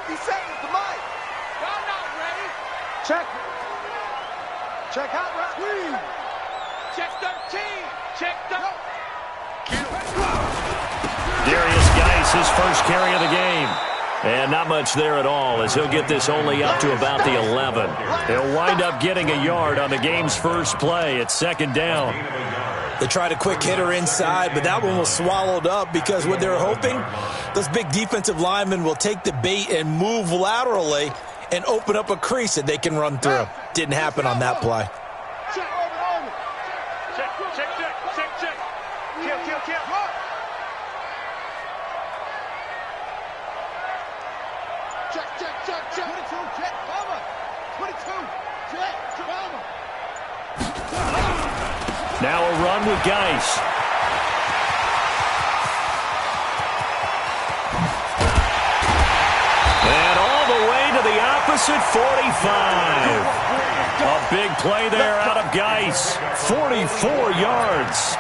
50 seconds to Mike. Y'all not ready. Check. Check out, right? Check 13. Check 13. Darius Geis, his first carry of the game. And not much there at all, as he'll get this only up to about the 11. He'll wind up getting a yard on the game's first play. It's second down. They tried a quick hitter inside, but that one was swallowed up because what they're hoping, those big defensive linemen will take the bait and move laterally and open up a crease that they can run through. Didn't happen on that play. Check. Kill. Check. 22, check. Bomber. 22, check. Bomber. Now a run with Geis. And all the way to the opposite 45. A big play there out of Geis. 44 yards.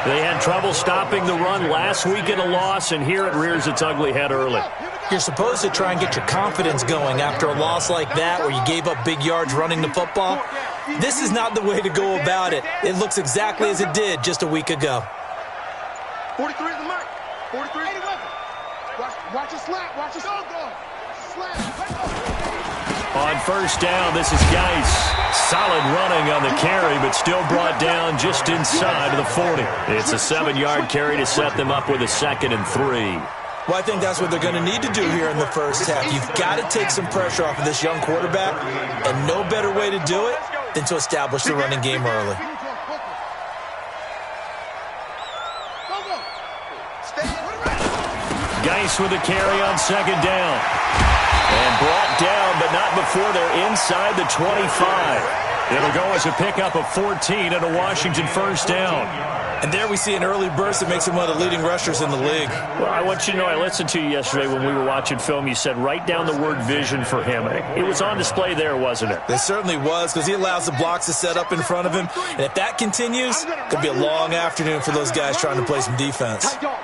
They had trouble stopping the run last week in a loss, and here it rears its ugly head early. You're supposed to try and get your confidence going after a loss like that where you gave up big yards running the football. This is not the way to go about it. It looks exactly as it did just a week ago. 43 is the mark. 43. Watch your slap. Watch your slap. On first down, this is Geis. Solid running on the carry, but still brought down just inside of the 40. It's a 7-yard carry to set them up with a 2nd and 3. Well, I think that's what they're going to need to do here in the first half. You've got to take some pressure off of this young quarterback, and no better way to do it than to establish the running game early. Geis with a carry on second down. And brought down, but not before they're inside the 25. It'll go as a pickup of 14 and a Washington first down. And there we see an early burst that makes him one of the leading rushers in the league. Well, I want you to know, I listened to you yesterday when we were watching film. You said write down the word vision for him. It was on display there, wasn't it? It certainly was, because he allows the blocks to set up in front of him. And if that continues, it could be a long afternoon for those guys trying to play some defense. Tight dog.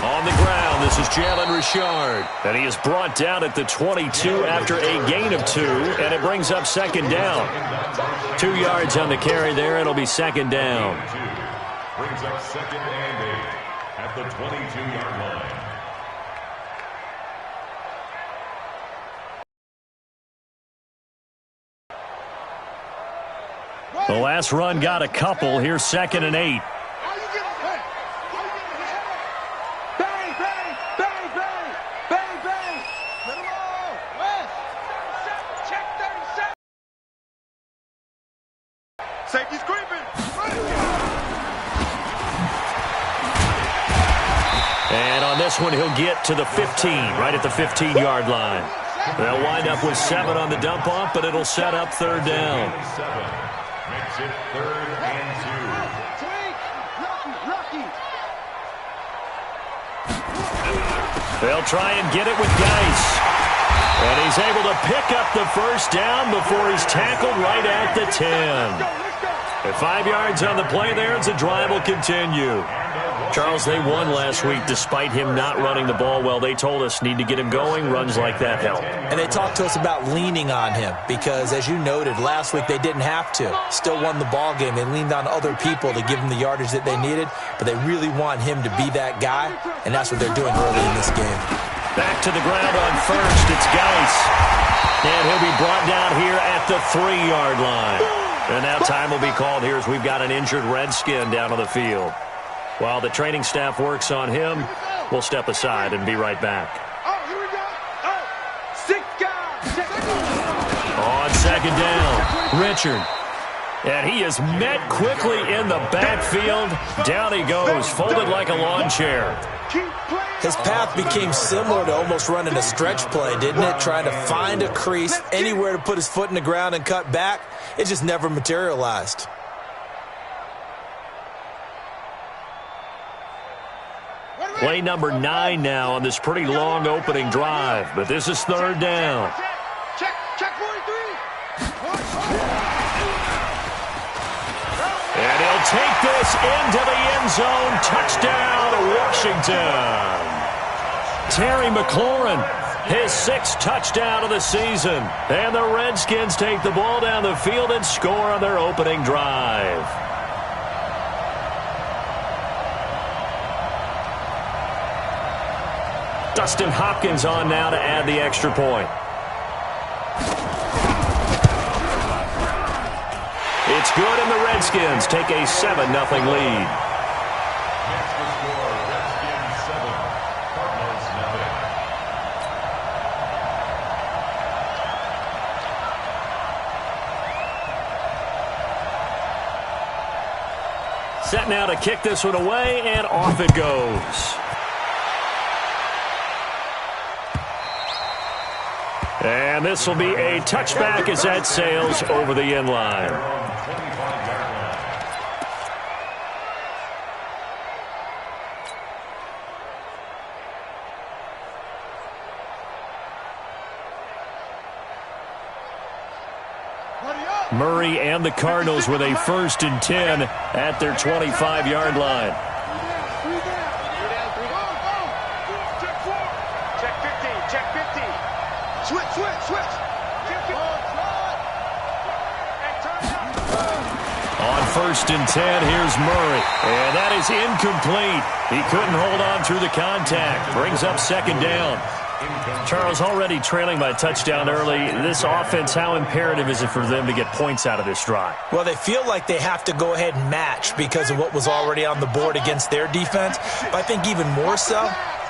On the ground, this is Jalen Richard. And he is brought down at the 22 after a gain of 2, and it brings up second down. 2 yards on the carry there. It'll be second down. Brings up 2nd and 8 at the 22-yard line. The last run got a couple. Here's 2nd and 8. Safety's creeping. And on this one, he'll get to the 15, right at the 15-yard line. They'll wind up with 7 on the dump-off, but it'll set up third down. Makes it 3rd and 2. They'll try and get it with Geis. And he's able to pick up the first down before he's tackled right at the 10. At 5 yards on the play there, as the drive will continue. Charles, they won last week despite him not running the ball well. They told us need to get him going. Runs like that help. And they talked to us about leaning on him because, as you noted, last week they didn't have to. Still won the ball game. They leaned on other people to give them the yardage that they needed, but they really want him to be that guy, and that's what they're doing early in this game. Back to the ground on first. It's Geis. And he'll be brought down here at the 3-yard line. And now time will be called here as we've got an injured Redskin down on the field. While the training staff works on him, we'll step aside and be right back. Here we go. 6 guys. On second down, Richard. And he is met quickly in the backfield. Down he goes, folded like a lawn chair. His path became similar to almost running a stretch play, didn't it? Trying to find a crease, anywhere to put his foot in the ground and cut back. It just never materialized. Play number 9 now on this pretty long opening drive. But this is third down. Check 43. take this into the end zone. Touchdown, Washington. Terry McLaurin, his 6th touchdown of the season. And the Redskins take the ball down the field and score on their opening drive. Dustin Hopkins on now to add the extra point. It's good, and the Redskins take a 7-0 lead. Next to score, Redskins 7, Cardinals nothing. Set now to kick this one away, and off it goes. And this will be a touchback as that sails over the end line. Murray and the Cardinals with a 1st and 10 at their 25-yard line. On 1st and 10, here's Murray. And that is incomplete. He couldn't hold on through the contact. Brings up 2nd down. Charles, already trailing by a touchdown early. This offense, how imperative is it for them to get points out of this drive? Well, they feel like they have to go ahead and match because of what was already on the board against their defense. But I think even more so,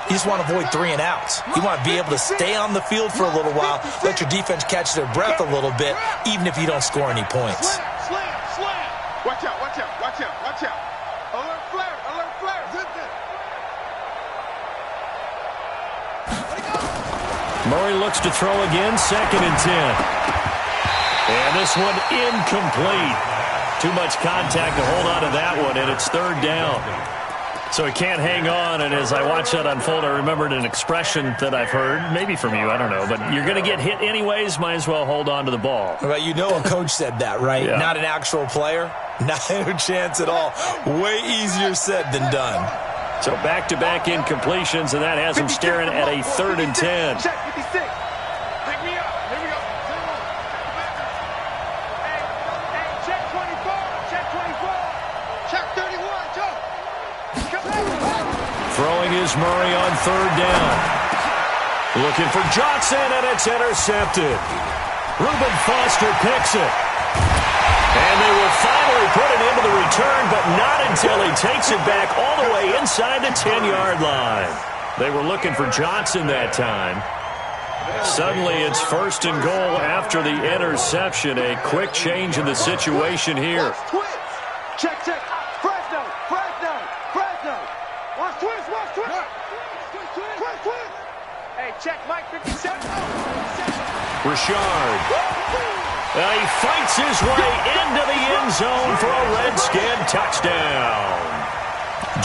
you just want to avoid 3 and outs. You want to be able to stay on the field for a little while, let your defense catch their breath a little bit, even if you don't score any points. Slam. Watch out. Alert flare. Zip it. Murray looks to throw again, 2nd and 10. And this one incomplete. Too much contact to hold on to that one, and it's 3rd down. So he can't hang on, and as I watch that unfold, I remembered an expression that I've heard, maybe from you, I don't know, but you're going to get hit anyways, might as well hold on to the ball. Well, you know a coach said that, right? Yeah. Not an actual player. Not a chance at all. Way easier said than done. So back-to-back incompletions, and that has him staring at a 3rd and 10. Check 56. Pick me up. Here we go. Hey, check 24. Check 24. Check 31, Joe. Throwing is Murray on 3rd down. Looking for Johnson, and it's intercepted. Reuben Foster picks it. And they will finally put it into the return, but not until he takes it back all the way inside the 10-yard line. They were looking for Johnson that time. Suddenly it's 1st and goal after the interception. A quick change in the situation here. Check. Fresno. Watch twist. Hey, check Mike 57. Richard. He fights his way into the end zone for a Redskin touchdown.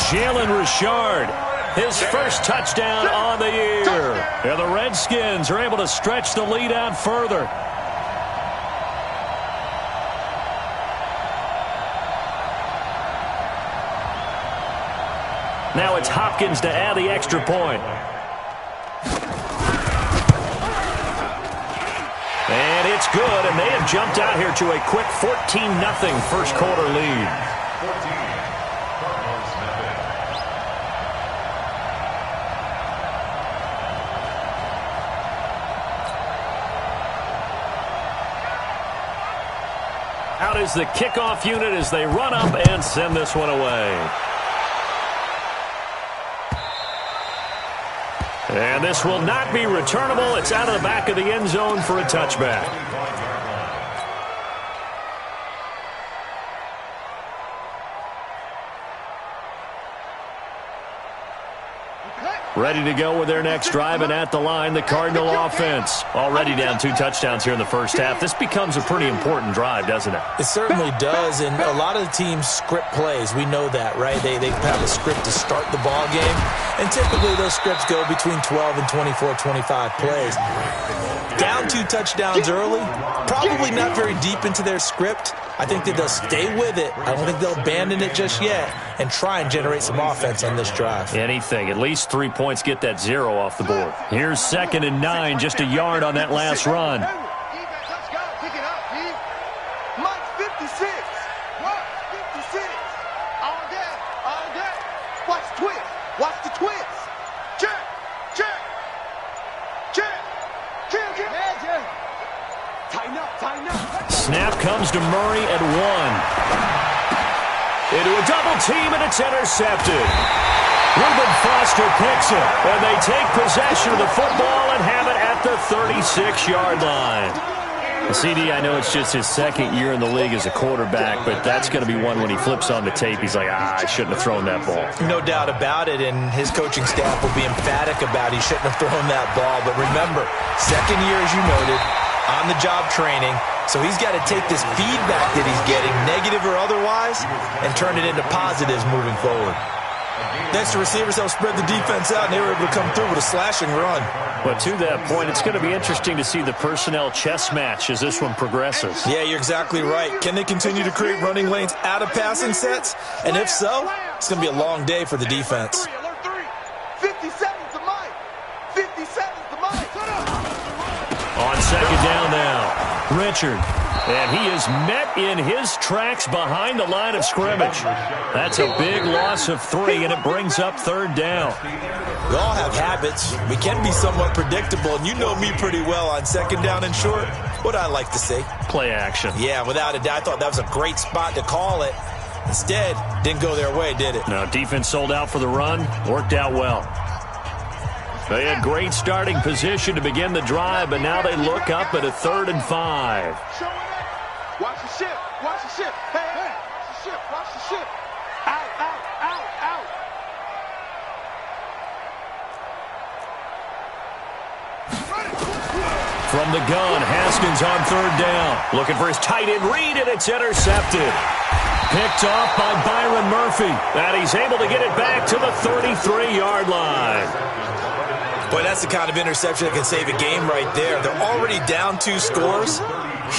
Jalen Richard, his 1st touchdown on the year. And the Redskins are able to stretch the lead out further. Now it's Hopkins to add the extra point. And it's good, and they have jumped out here to a quick 14-0 first quarter lead. 14, Cardinals nothing. Out is the kickoff unit as they run up and send this one away. And this will not be returnable. It's out of the back of the end zone for a touchback. Ready to go with their next drive, and at the line, the Cardinal offense. Already down 2 touchdowns here in the first half. This becomes a pretty important drive, doesn't it? It certainly does, and a lot of the teams script plays. We know that, right? They have a script to start the ball game, and typically those scripts go between 12 and 24, 25 plays. Down 2 touchdowns early, probably not very deep into their script. I think that they'll stay with it. I don't think they'll abandon it just yet and try and generate some offense on this drive. Anything. At least 3 points, get that 0 off the board. Here's 2nd and 9, just a yard on that last run. Let's go. Pick it up, D. Mike, 56. What? 56. All day. All day. Watch the twist. Watch the twist. Check. Check. Check. Kill. Magic. Tighten up. Tighten up. Snap comes to Murray at 1. Into a double team, and it's intercepted. Reuben Foster picks it, and they take possession of the football and have it at the 36-yard line. CD, I know it's just his 2nd year in the league as a quarterback, but that's going to be one when he flips on the tape, he's like, I shouldn't have thrown that ball. No doubt about it, and his coaching staff will be emphatic about he shouldn't have thrown that ball. But remember, 2nd year, as you noted, on-the-job training, so he's got to take this feedback that he's getting, negative or otherwise, and turn it into positives moving forward. Next, the receivers help spread the defense out, and they were able to come through with a slashing run. But to that point, it's going to be interesting to see the personnel chess match as this one progresses. Yeah, you're exactly right. Can they continue to create running lanes out of passing sets? And if so, it's going to be a long day for the defense. 57's the Mike. 57's the Mike. On 2nd down now, Richard. And he is met in his tracks behind the line of scrimmage. That's a big loss of 3, and it brings up 3rd down. We all have habits. We can be somewhat predictable, and you know me pretty well on 2nd down and short. What I like to see. Play action. Yeah, without a doubt. I thought that was a great spot to call it. Instead, didn't go their way, did it? Now, defense sold out for the run. Worked out well. They had great starting position to begin the drive, but now they look up at a 3rd and 5. Watch the ship. Watch the ship. Hey, hey. Watch the ship. Watch the ship. Out, out, out, out. From the gun, Haskins on 3rd down. Looking for his tight end read, and it's intercepted. Picked off by Byron Murphy. And he's able to get it back to the 33-yard line. Boy, that's the kind of interception that can save a game right there. They're already down 2 scores.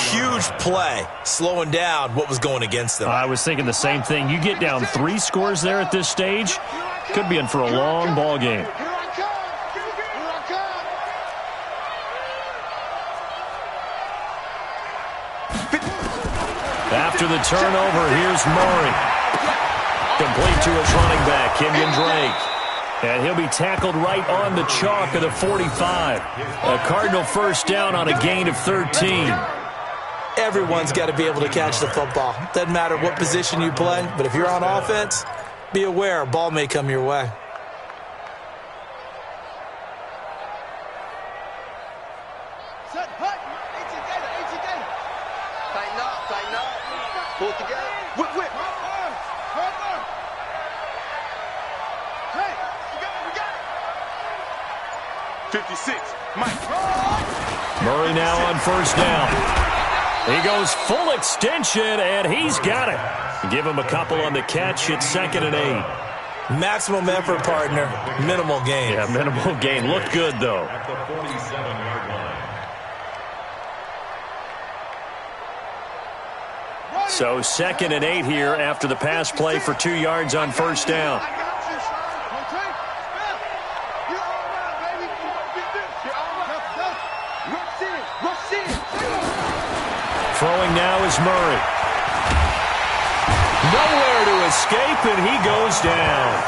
Huge play, slowing down what was going against them. I was thinking the same thing. You get down 3 scores there at this stage, could be in for a long ball game. After the turnover, here's Murray. Complete to his running back, Kenyon Drake. And he'll be tackled right on the chalk of the 45. A Cardinal 1st down on a gain of 13. Everyone's got to be able to catch the football. Doesn't matter what position you play, but if you're on offense, be aware a ball may come your way. Tighten up, tighten up. Pull it together. Whip, whip. Hey, we got it. 56, Mike. Murray now on 1st down. He goes full extension, and he's got it. Give him a couple on the catch. It's 2nd and 8. Maximum effort, partner. Minimal gain. Yeah, minimal gain. Looked good, though. At the 47-yard line. So 2nd and 8 here after the pass play for 2 yards on 1st down. Throwing now is Murray. Nowhere to escape, and he goes down.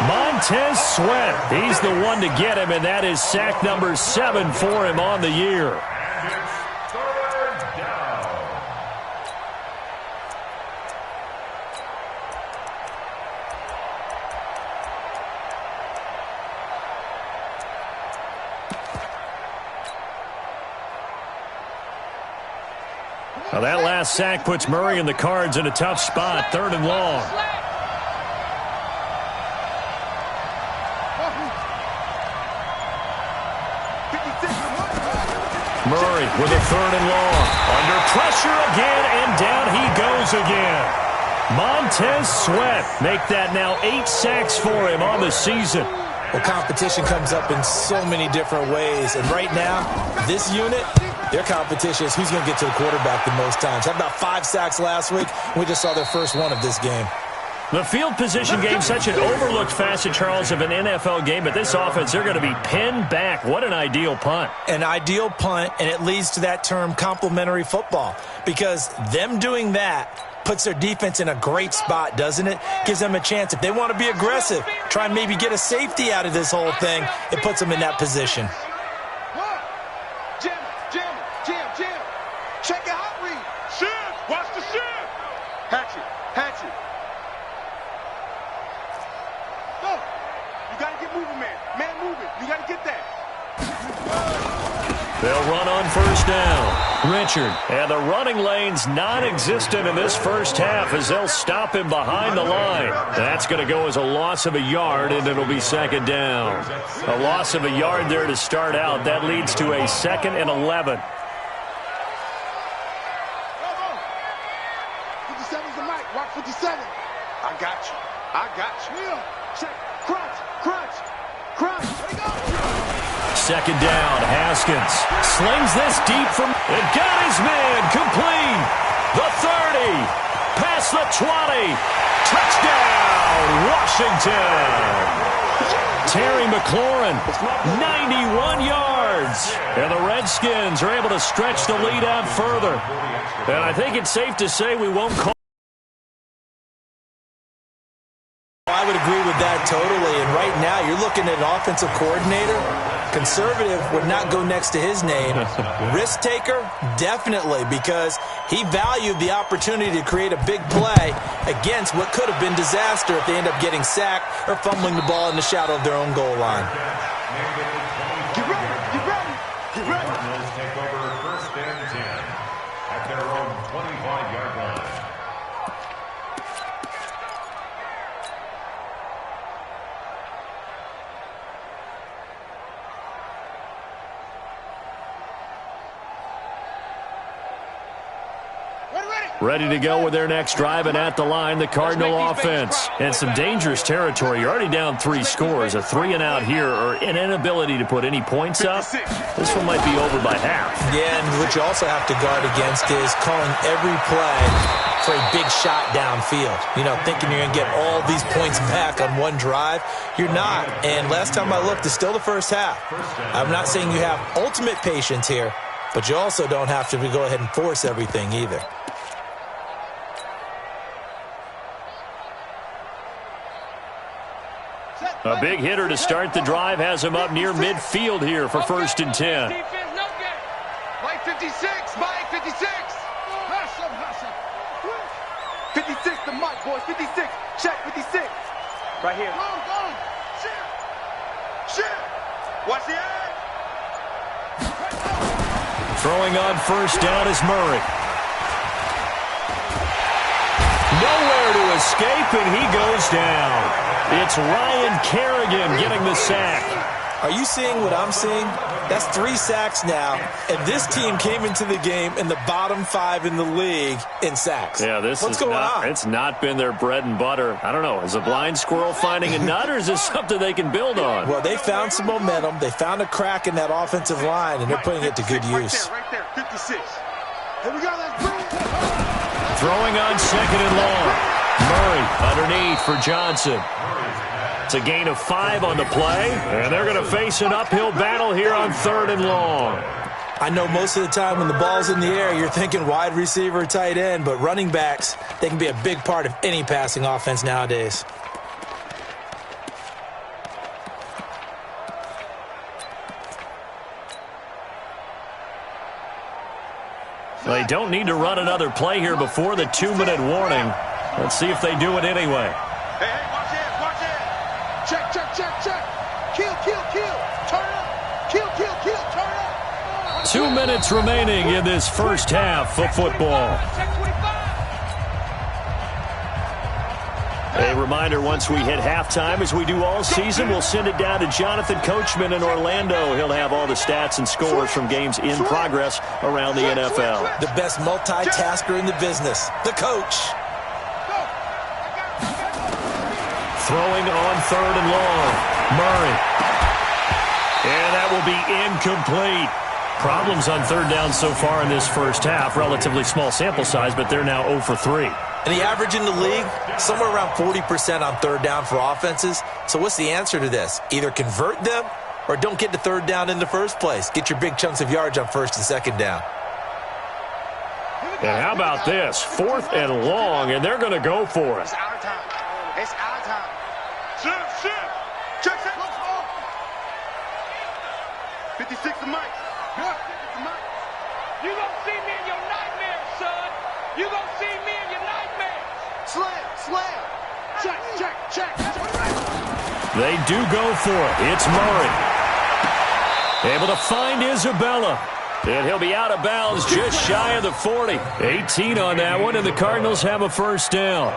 Montez Sweat, he's the one to get him, and that is sack number 7 for him on the year. Now that last sack puts Murray and the Cards in a tough spot, 3rd and long. Murray with a 3rd and long. Under pressure again, and down he goes again. Montez Sweat make that now 8 sacks for him on the season. Well, competition comes up in so many different ways. And right now, this unit, their competition is who's going to get to the quarterback the most times. Had about 5 sacks last week. We just saw their first one of this game. The field position game, such an overlooked facet, Charles, of an NFL game. But this offense, they're going to be pinned back. What an ideal punt. An ideal punt, and it leads to that term complementary football. Because them doing that puts their defense in a great spot, doesn't it? Gives them a chance. If they want to be aggressive, try and maybe get a safety out of this whole thing, it puts them in that position. Jim. Check your hot read. Shift. Watch the shift. Hatchet. Go. You got to get moving, man. Man moving. You got to get that. They'll run on first down. Richard. And the running lane's non-existent in this first half as they'll stop him behind the line. That's going to go as a loss of a yard, and it'll be second down. A loss of a yard there to start out. That leads to a 2nd and 11. 57's the mic. Watch 57. I got you. Check. Crunch. There you go. Second down, Haskins slings this deep from, and got his man, complete. The 30, past the 20, touchdown, Washington. Terry McLaurin, 91 yards. And the Redskins are able to stretch the lead out further. And I think it's safe to say we won't call. I would agree with that totally. And right now, you're looking at an offensive coordinator. Conservative would not go next to his name. Risk taker, definitely, because he valued the opportunity to create a big play against what could have been disaster if they end up getting sacked or fumbling the ball in the shadow of their own goal line. Get ready. Cardinals take over 1st and 10 at their own 25-yard line. Ready to go with their next drive, and at the line, the Cardinal offense. And some dangerous territory. You're already down 3 scores. A 3-and-out here, or an inability to put any points up. This one might be over by half. Yeah, and what you also have to guard against is calling every play for a big shot downfield. You know, thinking you're going to get all these points back on one drive. You're not. And last time I looked, it's still the first half. I'm not saying you have ultimate patience here, but you also don't have to go ahead and force everything either. A big hitter to start the drive has him up near midfield here for 1st and 10. Mike 56. Mike 56. Hustle. 56 the mic, boys. 56. Check 56. Right here. Go. Shit. Watch the edge. Throwing on first down is Murray. Nowhere to escape, and he goes down. It's Ryan Kerrigan getting the sack. Are you seeing what I'm seeing? That's 3 sacks now, and this team came into the game in the bottom 5 in the league in sacks. Yeah, What's going on? It's not been their bread and butter. I don't know. Is a blind squirrel finding a nut, or is this something they can build on? Well, they found some momentum. They found a crack in that offensive line, and they're putting it to good use. Right there. 56. Here we go. Let's bring it. Throwing on 2nd and long. Murray underneath for Johnson. It's a gain of 5 on the play, and they're going to face an uphill battle here on 3rd and long. I know most of the time when the ball's in the air, you're thinking wide receiver, tight end, but running backs, they can be a big part of any passing offense nowadays. They don't need to run another play here before the 2-minute warning. Let's see if they do it anyway. Hey, watch it. Check. Kill. Turn up. Kill. Turn up. 2 minutes remaining in this first half of football. A reminder, once we hit halftime, as we do all season, we'll send it down to Jonathan Coachman in Orlando. He'll have all the stats and scores from games in progress around the NFL. The best multitasker in the business, the coach. Throwing on 3rd and long. Murray. And that will be incomplete. Problems on 3rd down so far in this first half. Relatively small sample size, but they're now 0 for 3. And the average in the league, somewhere around 40% on 3rd down for offenses. So what's the answer to this? Either convert them or don't get to 3rd down in the first place. Get your big chunks of yards on 1st and 2nd down. And how about this? 4th and long, and they're going to go for it. It's our time. It's our time. Shift. Check. 56 to Mike. You gonna see me in your nightmares, son. You gonna see me in your nightmares. Slam. Check. They do go for it. It's Murray. Able to find Isabella. And he'll be out of bounds just shy of the 40. 18 on that one, and the Cardinals have a 1st down.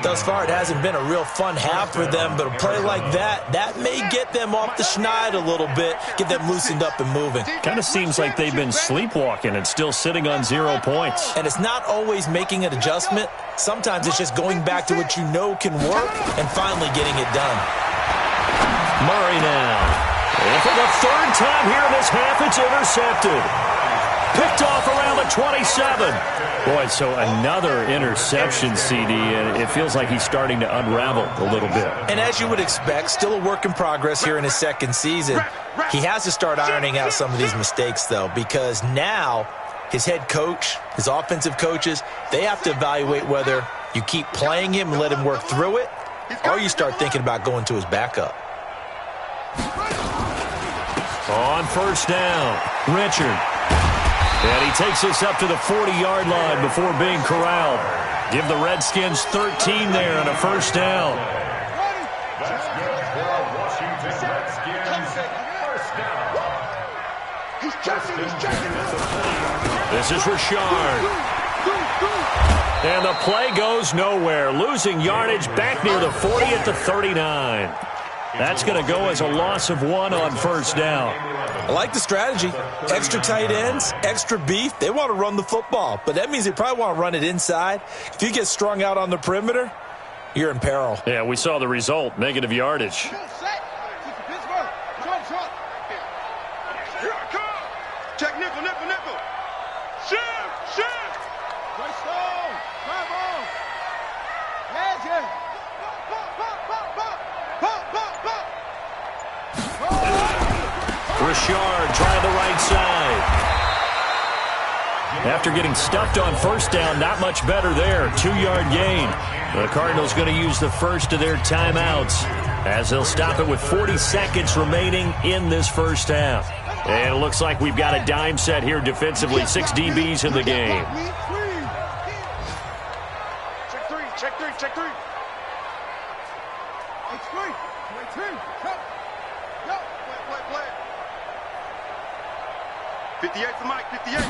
Thus far, it hasn't been a real fun half for them, but a play like that may get them off the schneid a little bit, get them loosened up and moving. Kind of seems like they've been sleepwalking and still sitting on 0 points. And it's not always making an adjustment. Sometimes it's just going back to what you know can work and finally getting it done. Murray now. And for the 3rd time here in this half, it's intercepted. Picked off around the 27. Boy, so another interception, CD, and it feels like he's starting to unravel a little bit. And as you would expect, still a work in progress here in his 2nd season. He has to start ironing out some of these mistakes, though, because now his head coach, his offensive coaches, they have to evaluate whether you keep playing him and let him work through it, or you start thinking about going to his backup. On 1st down, Richard. And he takes us up to the 40-yard line before being corralled. Give the Redskins 13 there and a 1st down. This is Richard. And the play goes nowhere. Losing yardage back near the 40 at the 39. That's going to go as a loss of 1 on 1st down. I like the strategy. Extra tight ends, extra beef. They want to run the football, but that means they probably want to run it inside. If you get strung out on the perimeter, you're in peril. Yeah, we saw the result, negative yardage. Check nickel. Shift. Touchdown. Come on. Magic. Richard trying the right side. After getting stuffed on 1st down, not much better there. 2-yard gain. The Cardinals going to use the first of their timeouts as they'll stop it with 40 seconds remaining in this first half. And it looks like we've got a dime set here defensively. 6 DBs in the game. Check three. Play. 58 to Mike, 58.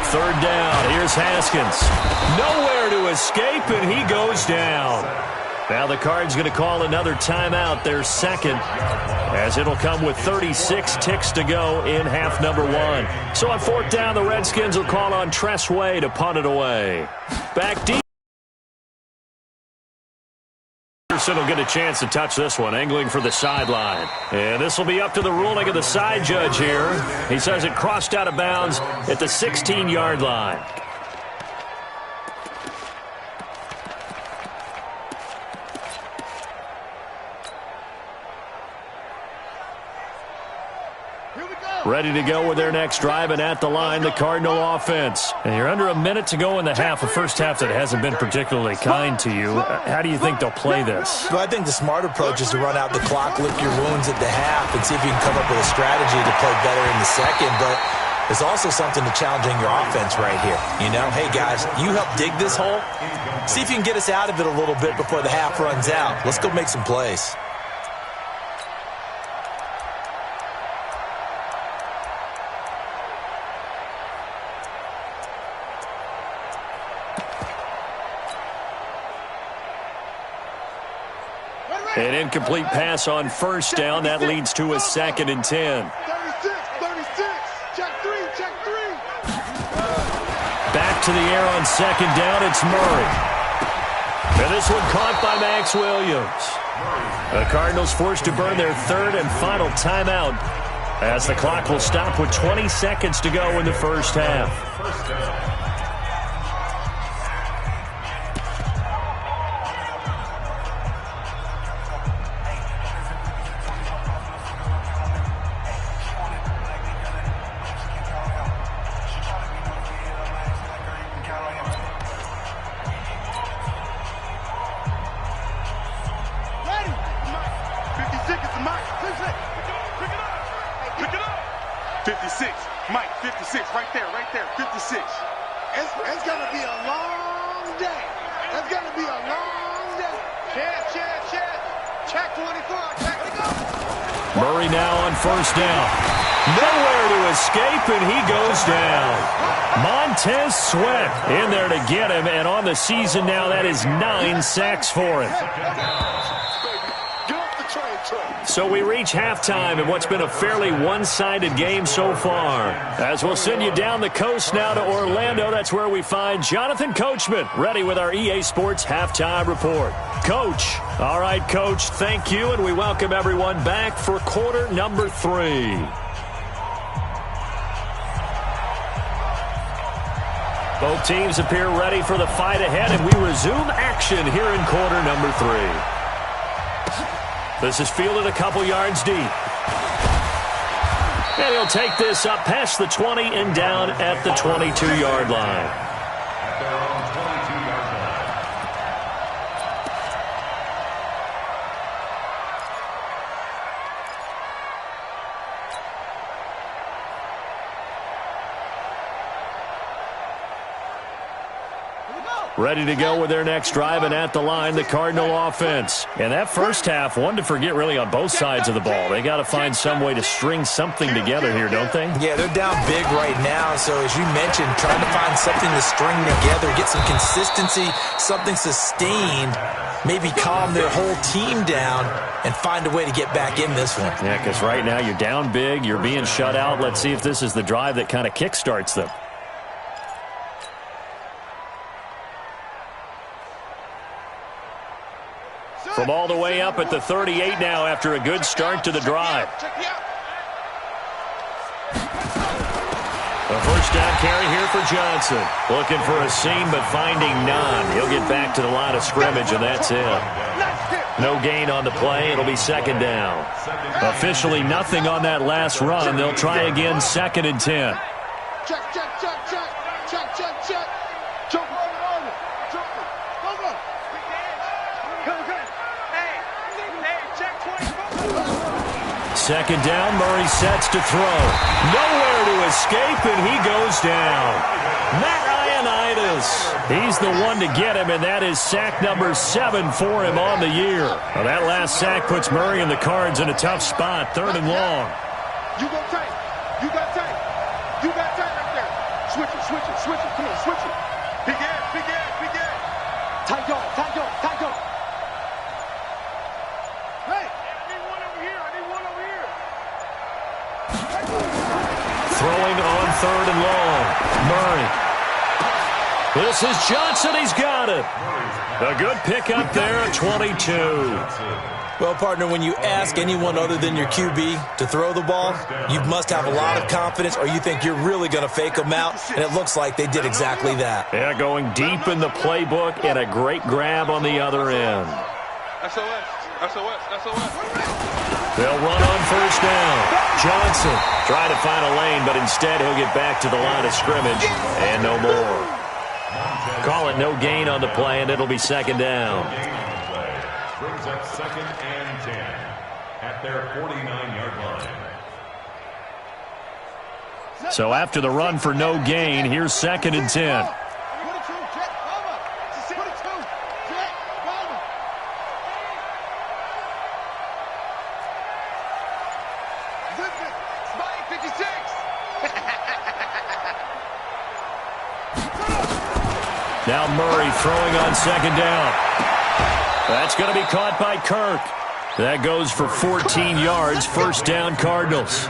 3rd down. Here's Haskins. Nowhere to escape, and he goes down. Now the Cards going to call another timeout, their 2nd, as it'll come with 36 ticks to go in half number 1. So on 4th down, the Redskins will call on Tress Way to punt it away. Back deep. Will get a chance to touch this one, angling for the sideline. And this will be up to the ruling of the side judge here. He says it crossed out of bounds at the 16-yard line. Ready to go with their next drive, and at the line, the Cardinal offense. And you're under a minute to go in the half, a first half that hasn't been particularly kind to you. How do you think they'll play this? Well, I think the smart approach is to run out the clock, lick your wounds at the half, and see if you can come up with a strategy to play better in the 2nd. But there's also something to challenging your offense right here. You know, hey, guys, you help dig this hole. See if you can get us out of it a little bit before the half runs out. Let's go make some plays. An incomplete pass on 1st down. That leads to a 2nd and 10. 36. Check three. Back to the air on 2nd down. It's Murray. And this one caught by Max Williams. The Cardinals forced to burn their third and final timeout as the clock will stop with 20 seconds to go in the first half. Murray now on first down. Nowhere to escape, and he goes down. Montez Sweat in there to get him, and on the season now, that is 9 sacks for him. So we reach halftime in what's been a fairly one-sided game so far. As we'll send you down the coast now to Orlando, that's where we find Jonathan Coachman, ready with our EA Sports Halftime Report. Coach. All right, Coach, thank you, and we welcome everyone back for quarter number 3. Both teams appear ready for the fight ahead, and we resume action here in quarter number 3. This is fielded a couple yards deep. And he'll take this up past the 20 and down at the 22-yard line. At their own 22-yard line. Ready to go with their next drive, and at the line, the Cardinal offense. And that first half, one to forget really on both sides of the ball. They got to find some way to string something together here, don't they? Yeah, they're down big right now. So as you mentioned, trying to find something to string together, get some consistency, something sustained, maybe calm their whole team down and find a way to get back in this one. Yeah, because right now you're down big, you're being shut out. Let's see if this is the drive that kind of kickstarts them. From all the way up at the 38 now after a good start to the drive. A first down carry here for Johnson. Looking for a seam but finding none. He'll get back to the line of scrimmage, and that's it. No gain on the play. It'll be second down. Officially nothing on that last run. They'll try again, 2nd and 10. Check, check, check, check, check, check, check. Jump on it. Jump it. Go, go. Come, come. Hey, check 24. Second down, Murray sets to throw. Nowhere to escape, and he goes down. Matt Ioannidis. He's the one to get him, and that is sack number 7 for him on the year. Well, that last sack puts Murray and the Cards in a tough spot, 3rd and long. You go tight. You got tight. You got tight right there. Switch it, switch it, switch it. Come on, switch it. Big ass, big ass, big ass. Tight dog, tight dog, tight dog. Hey, I need one over here. I need one over here. Throwing on 3rd and long. Murray. This is Johnson. He's got it. A good pickup there at 22. Well, partner, when you ask anyone other than your QB to throw the ball, you must have a lot of confidence, or you think you're really going to fake them out, and it looks like they did exactly that. Yeah, going deep in the playbook and a great grab on the other end. SOS, SOS, SOS. They'll run on first down. Johnson trying to find a lane, but instead he'll get back to the line of scrimmage and no more. Call it no gain on the play, and it'll be second down. Brings up 2nd and 10 at their 49-yard line. So after the run for no gain, here's 2nd and 10. Now Murray throwing on 2nd down. That's going to be caught by Kirk. That goes for 14 yards, first down Cardinals.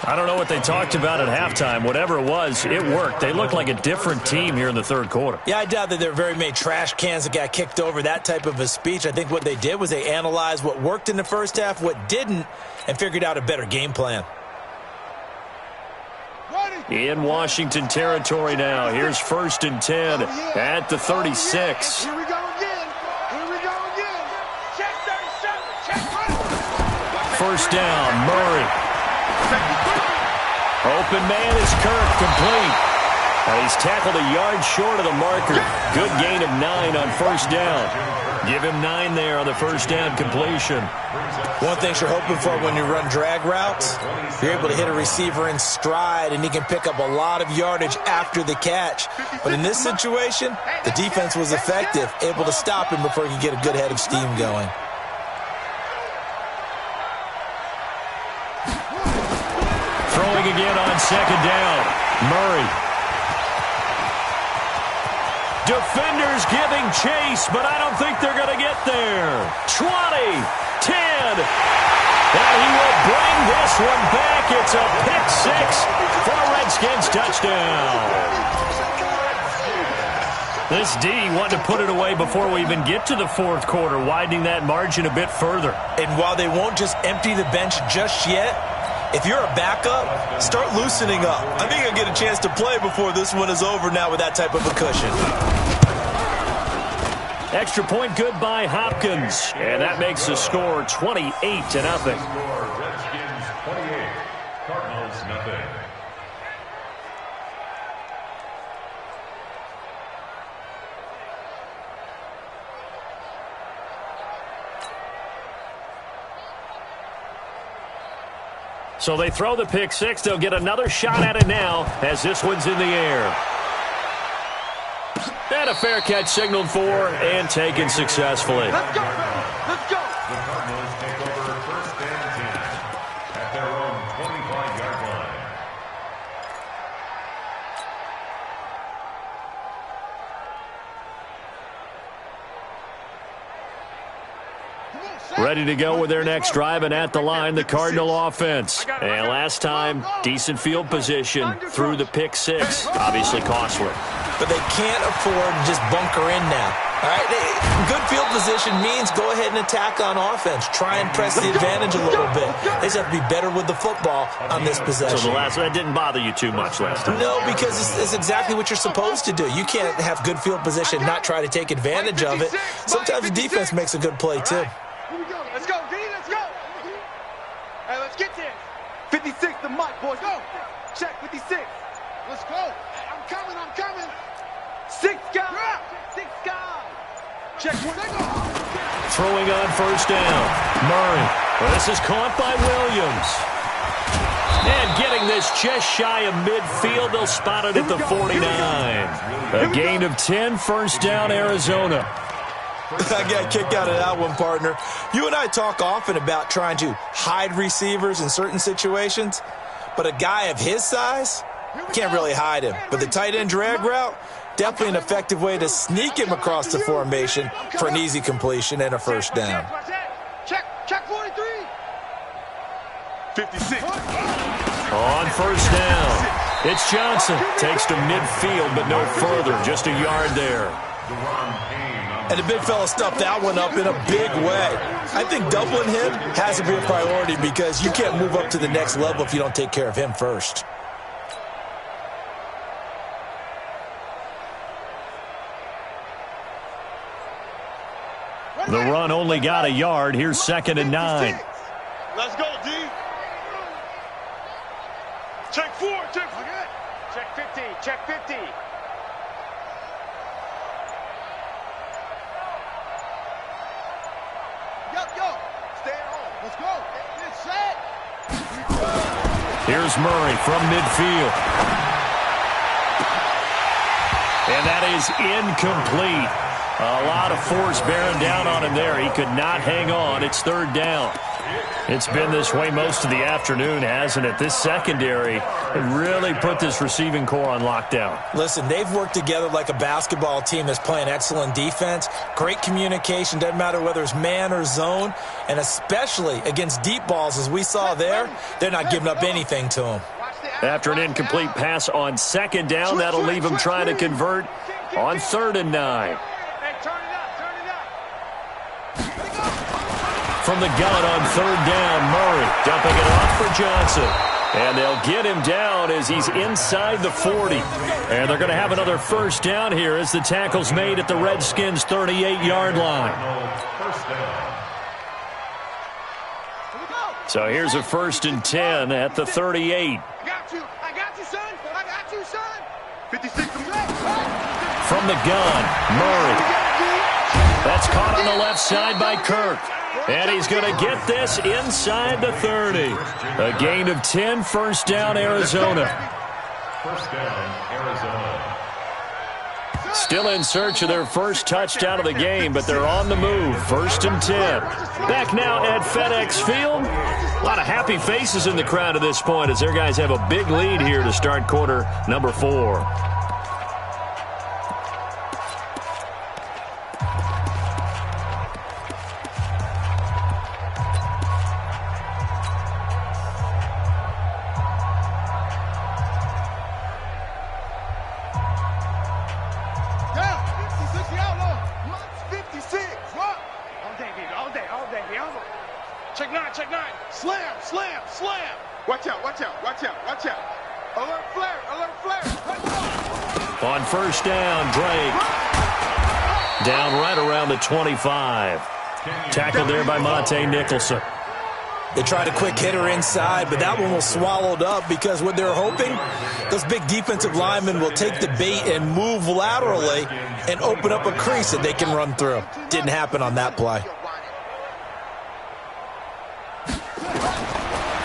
I don't know what they talked about at halftime. Whatever it was, it worked. They looked like a different team here in the third quarter. Yeah, I doubt that there are very many trash cans that got kicked over, that type of a speech. I think what they did was they analyzed what worked in the first half, what didn't, and figured out a better game plan. In Washington territory now. Here's 1st and 10 at the 36. Here we go again. Here we go again. Check 37. Check 1st down, Murray. Open man is Kirk, complete. And he's tackled a yard short of the marker. Good gain of 9 on 1st down. Give him 9 there on the 1st down completion. One thing you're hoping for when you run drag routes, you're able to hit a receiver in stride, and he can pick up a lot of yardage after the catch. But in this situation, the defense was effective, able to stop him before he could get a good head of steam going. Throwing again on 2nd down. Murray. Defenders giving chase, but I don't think they're going to get there. 20, 10, and he will bring this one back. It's a pick 6 for a Redskins touchdown. This D wanted to put it away before we even get to the 4th quarter, widening that margin a bit further. And while they won't just empty the bench just yet, if you're a backup, start loosening up. I think you'll get a chance to play before this one is over now with that type of a cushion. Extra point good by Hopkins. And that makes the score 28-0. Redskins 28, Cardinals nothing. So they throw the pick 6. They'll get another shot at it now as this one's in the air. And a fair catch signaled for and taken successfully. Let's go, let's go. The Cardinals take over 1st and 10 at their own 25-yard line. Ready to go with their next drive, and at the line, the Cardinal offense. And last time, decent field position through the pick 6. Obviously costly. But they can't afford to just bunker in now. All right, good field position means go ahead and attack on offense. Try and press the advantage a little bit. They just have to be better with the football on this possession. So the last one, that didn't bother you too much last time? No, because it's exactly what you're supposed to do. You can't have good field position, not try to take advantage of it. Sometimes the defense makes a good play, too. Here we go. Let's go, D. Let's go. Hey, let's get this. 56, the mic, boys. Go. Check 56. Let's go. I'm coming. 6 guys. 6 guys. Check 1. Throwing on 1st down. Murray. Well, this is caught by Williams. And getting this just shy of midfield. They'll spot it at the 49. A gain of 10, 1st down, Arizona. I got a kick out of that one, partner. You and I talk often about trying to hide receivers in certain situations, but a guy of his size can't really hide him. But the tight end drag route, definitely an effective way to sneak him across the formation for an easy completion and a 1st down. Check 43. 56. On 1st down, it's Johnson. Takes to midfield, but no further. Just a yard there. And the big fella stuffed that one up in a big way. I think doubling him has to be a priority because you can't move up to the next level if you don't take care of him first. The run only got a yard. Here's 2nd and 9. Let's go, D. Check 4. Check 50. Check 50. Yo. Stay at home. Let's go. Get set. Here's Murray from midfield. And that is incomplete. A lot of force bearing down on him there. He could not hang on. It's 3rd down. It's been this way most of the afternoon, hasn't it? This secondary really put this receiving core on lockdown. Listen, they've worked together like a basketball team that's playing excellent defense. Great communication, doesn't matter whether it's man or zone, and especially against deep balls, as we saw there, they're not giving up anything to them. After an incomplete pass on second down, that'll leave him trying to convert on 3rd and 9. From the gun on 3rd down, Murray dumping it off for Johnson. And they'll get him down as he's inside the 40. And they're going to have another first down here as the tackle's made at the Redskins' 38-yard line. So here's a 1st and 10 at the 38. I got you, son. I got you, son. 56. From the gun, Murray. That's caught on the left side by Kirk. And he's going to get this inside the 30. A gain of 10, first down, Arizona. First down, Arizona. Still in search of their first touchdown of the game, but they're on the move. 1st and 10. Back now at FedEx Field. A lot of happy faces in the crowd at this point as their guys have a big lead here to start quarter number 4. On first down, Drake. Down right around the 25. Tackled there by Monte Nicholson. They tried a quick hitter inside, but that one was swallowed up because what they're hoping, those big defensive linemen will take the bait and move laterally and open up a crease that they can run through. Didn't happen on that play.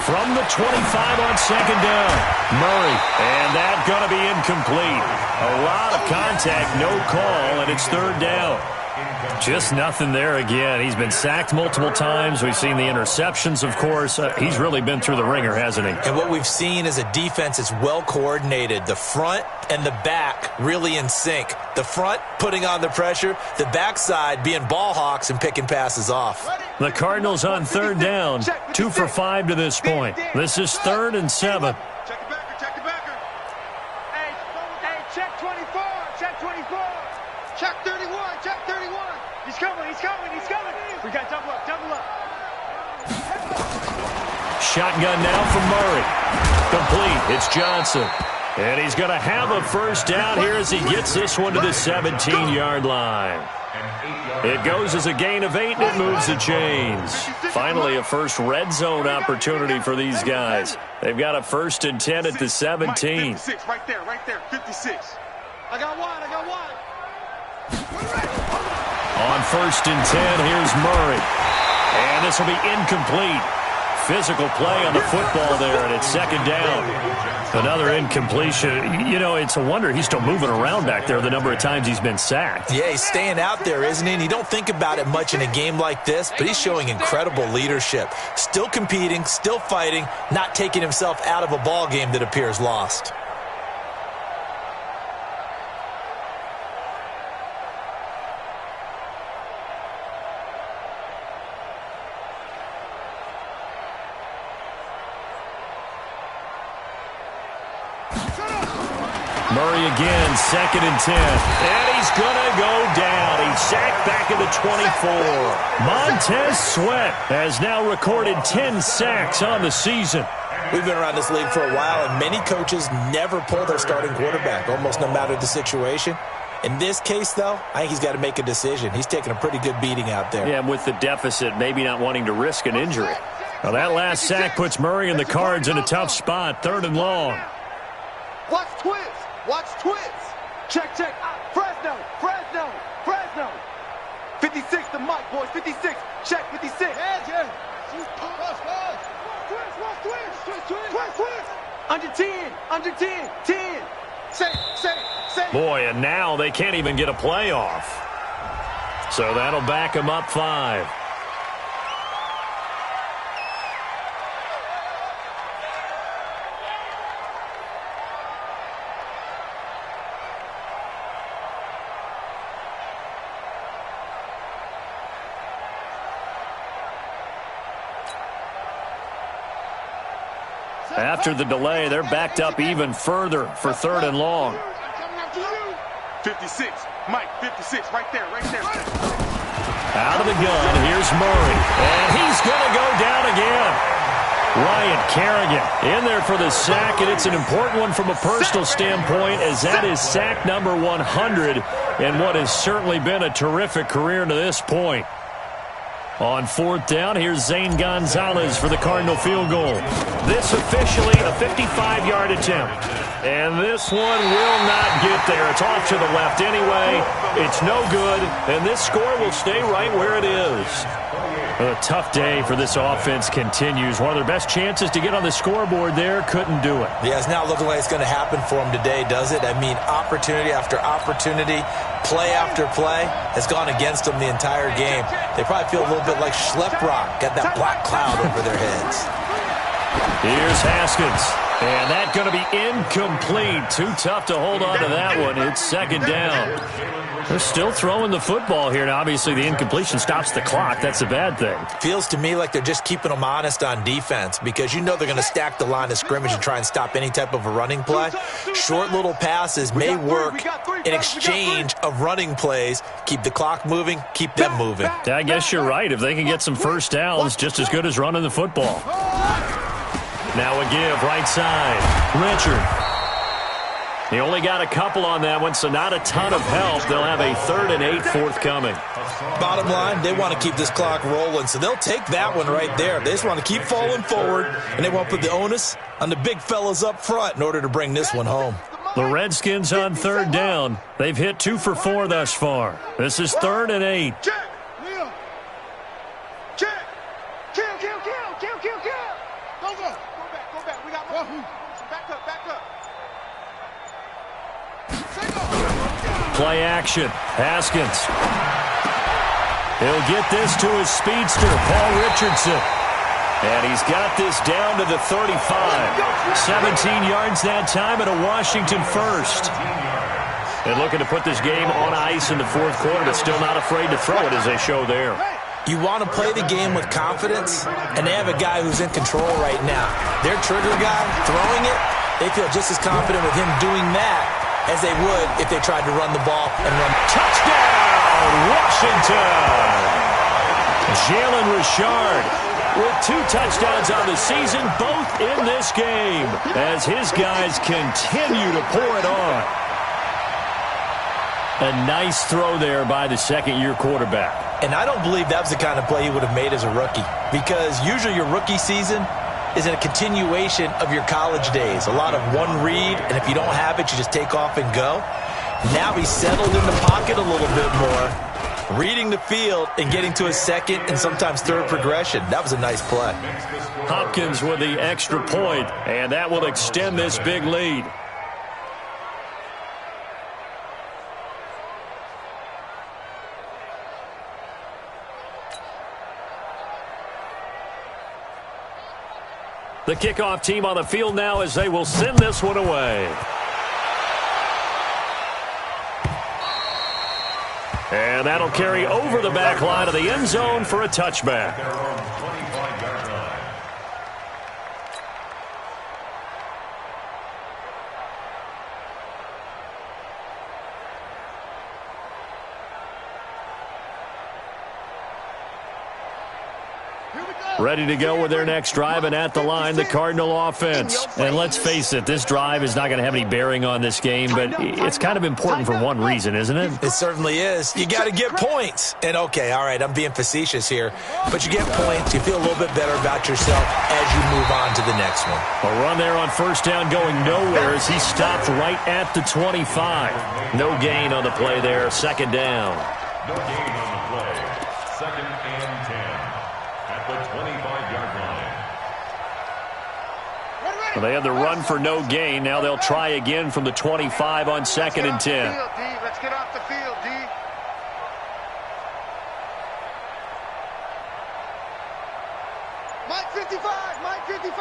From the 25 on second down, Murray. And that's going to be incomplete. A lot of contact, no call, and it's 3rd down. Just nothing there again. He's been sacked multiple times. We've seen the interceptions, of course. He's really been through the ringer, hasn't he? And what we've seen is a defense that's well coordinated. The front and the back really in sync. The front putting on the pressure, the backside being ball hawks and picking passes off. The Cardinals on 3rd down, 2 for 5 to this point. This is 3rd and 7. Check the backer, check the backer. Hey, check 24, check 24. Check 31, check 31. He's coming. We got double up. Shotgun now from Murray. Complete. It's Johnson. And he's going to have a first down here as he gets this one to the 17-yard line. It goes as a gain of 8, and it moves the chains. Finally, a first red zone opportunity for these guys. They've got a 1st and 10 at the 17. 56, right there, 56. I got one. On 1st and 10, here's Murray. And this will be incomplete. Physical play on the football there, and it's 2nd down. Another incompletion. You know, it's a wonder he's still moving around back there the number of times he's been sacked. Yeah, he's staying out there, isn't he? And you don't think about it much in a game like this, but he's showing incredible leadership. Still competing, still fighting, not taking himself out of a ball game that appears lost. Murray again, 2nd and 10. And he's going to go down. He's sacked back at the 24. Montez Sweat has now recorded 10 sacks on the season. We've been around this league for a while, and many coaches never pull their starting quarterback, almost no matter the situation. In this case, though, I think he's got to make a decision. He's taking a pretty good beating out there. Yeah, with the deficit, maybe not wanting to risk an injury. Now, that last sack puts Murray and the Cards in a tough spot, 3rd and long. Watch twist. Check. Fresno. 56 to Mike, boys. 56. Check 56. Yeah. Twist. Under 10. 10. Say. Boy, and now they can't even get a play off. So that'll back them up 5. After the delay, they're backed up even further for 3rd and long. 56. Mike, 56. Right there, right there. Out of the gun, here's Murray. And he's going to go down again. Ryan Kerrigan in there for the sack, and it's an important one from a personal standpoint, as that is sack number 100 in what has certainly been a terrific career to this point. On 4th down, here's Zane Gonzalez for the Cardinal field goal. This officially a 55-yard attempt. And this one will not get there. It's off to the left anyway. It's no good, and this score will stay right where it is. Well, a tough day for this offense continues. One of their best chances to get on the scoreboard there, couldn't do it. Yeah, it's not looking like it's going to happen for them today, does it? I mean, opportunity after opportunity, play after play has gone against them the entire game. They probably feel a little bit like Schlep Rock, got that black cloud over their heads. Here's Haskins, and that's going to be incomplete. Too tough to hold on to that one. It's 2nd down. They're still throwing the football here. Now, obviously, the incompletion stops the clock. That's a bad thing. Feels to me like they're just keeping them honest on defense, because you know they're going to stack the line of scrimmage and try and stop any type of a running play. Short little passes may work in exchange of running plays. Keep the clock moving, keep them moving. I guess you're right. If they can get some first downs, just as good as running the football. Now a give, right side. Richard. He only got a couple on that one, so not a ton of help. They'll have a 3rd and 8 forthcoming. Bottom line, they want to keep this clock rolling, so they'll take that one right there. They just want to keep falling forward, and they want to put the onus on the big fellas up front in order to bring this one home. The Redskins on 3rd down. They've hit 2 for 4 thus far. This is 3rd and 8. Check. Check. Kill. Go back. We got more. Back up. Play action. Haskins. He'll get this to his speedster, Paul Richardson. And he's got this down to the 35. 17 yards that time and a Washington first. And looking to put this game on ice in the 4th quarter, but still not afraid to throw it as they show there. You want to play the game with confidence, and they have a guy who's in control right now. Their trigger guy throwing it, they feel just as confident with him doing that as they would if they tried to run the ball and run. Touchdown, Washington! Jalen Richard with 2 touchdowns on the season, both in this game, as his guys continue to pour it on. A nice throw there by the 2nd-year quarterback. And I don't believe that was the kind of play he would have made as a rookie, because usually your rookie season is a continuation of your college days. A lot of one read, and if you don't have it, you just take off and go. Now he's settled in the pocket a little bit more, reading the field and getting to his 2nd and sometimes 3rd progression. That was a nice play. Hopkins with the extra point, and that will extend this big lead. The kickoff team on the field now as they will send this one away. And that'll carry over the back line of the end zone for a touchback. Ready to go with their next drive, and at the line, the Cardinal offense. And let's face it, this drive is not going to have any bearing on this game, but it's kind of important for one reason, isn't it? It certainly is. You got to get points. And, okay, all right, I'm being facetious here, but you get points, you feel a little bit better about yourself as you move on to the next one. A run there on 1st down going nowhere as he stopped right at the 25. No gain on the play there, 2nd down. No gain on the play. 2nd and 10 at the 25-yard line. Well, they had the run for no gain. Now they'll try again from the 25 on 2nd and 10. Let's get off the field, D. Mike 55, Mike 55.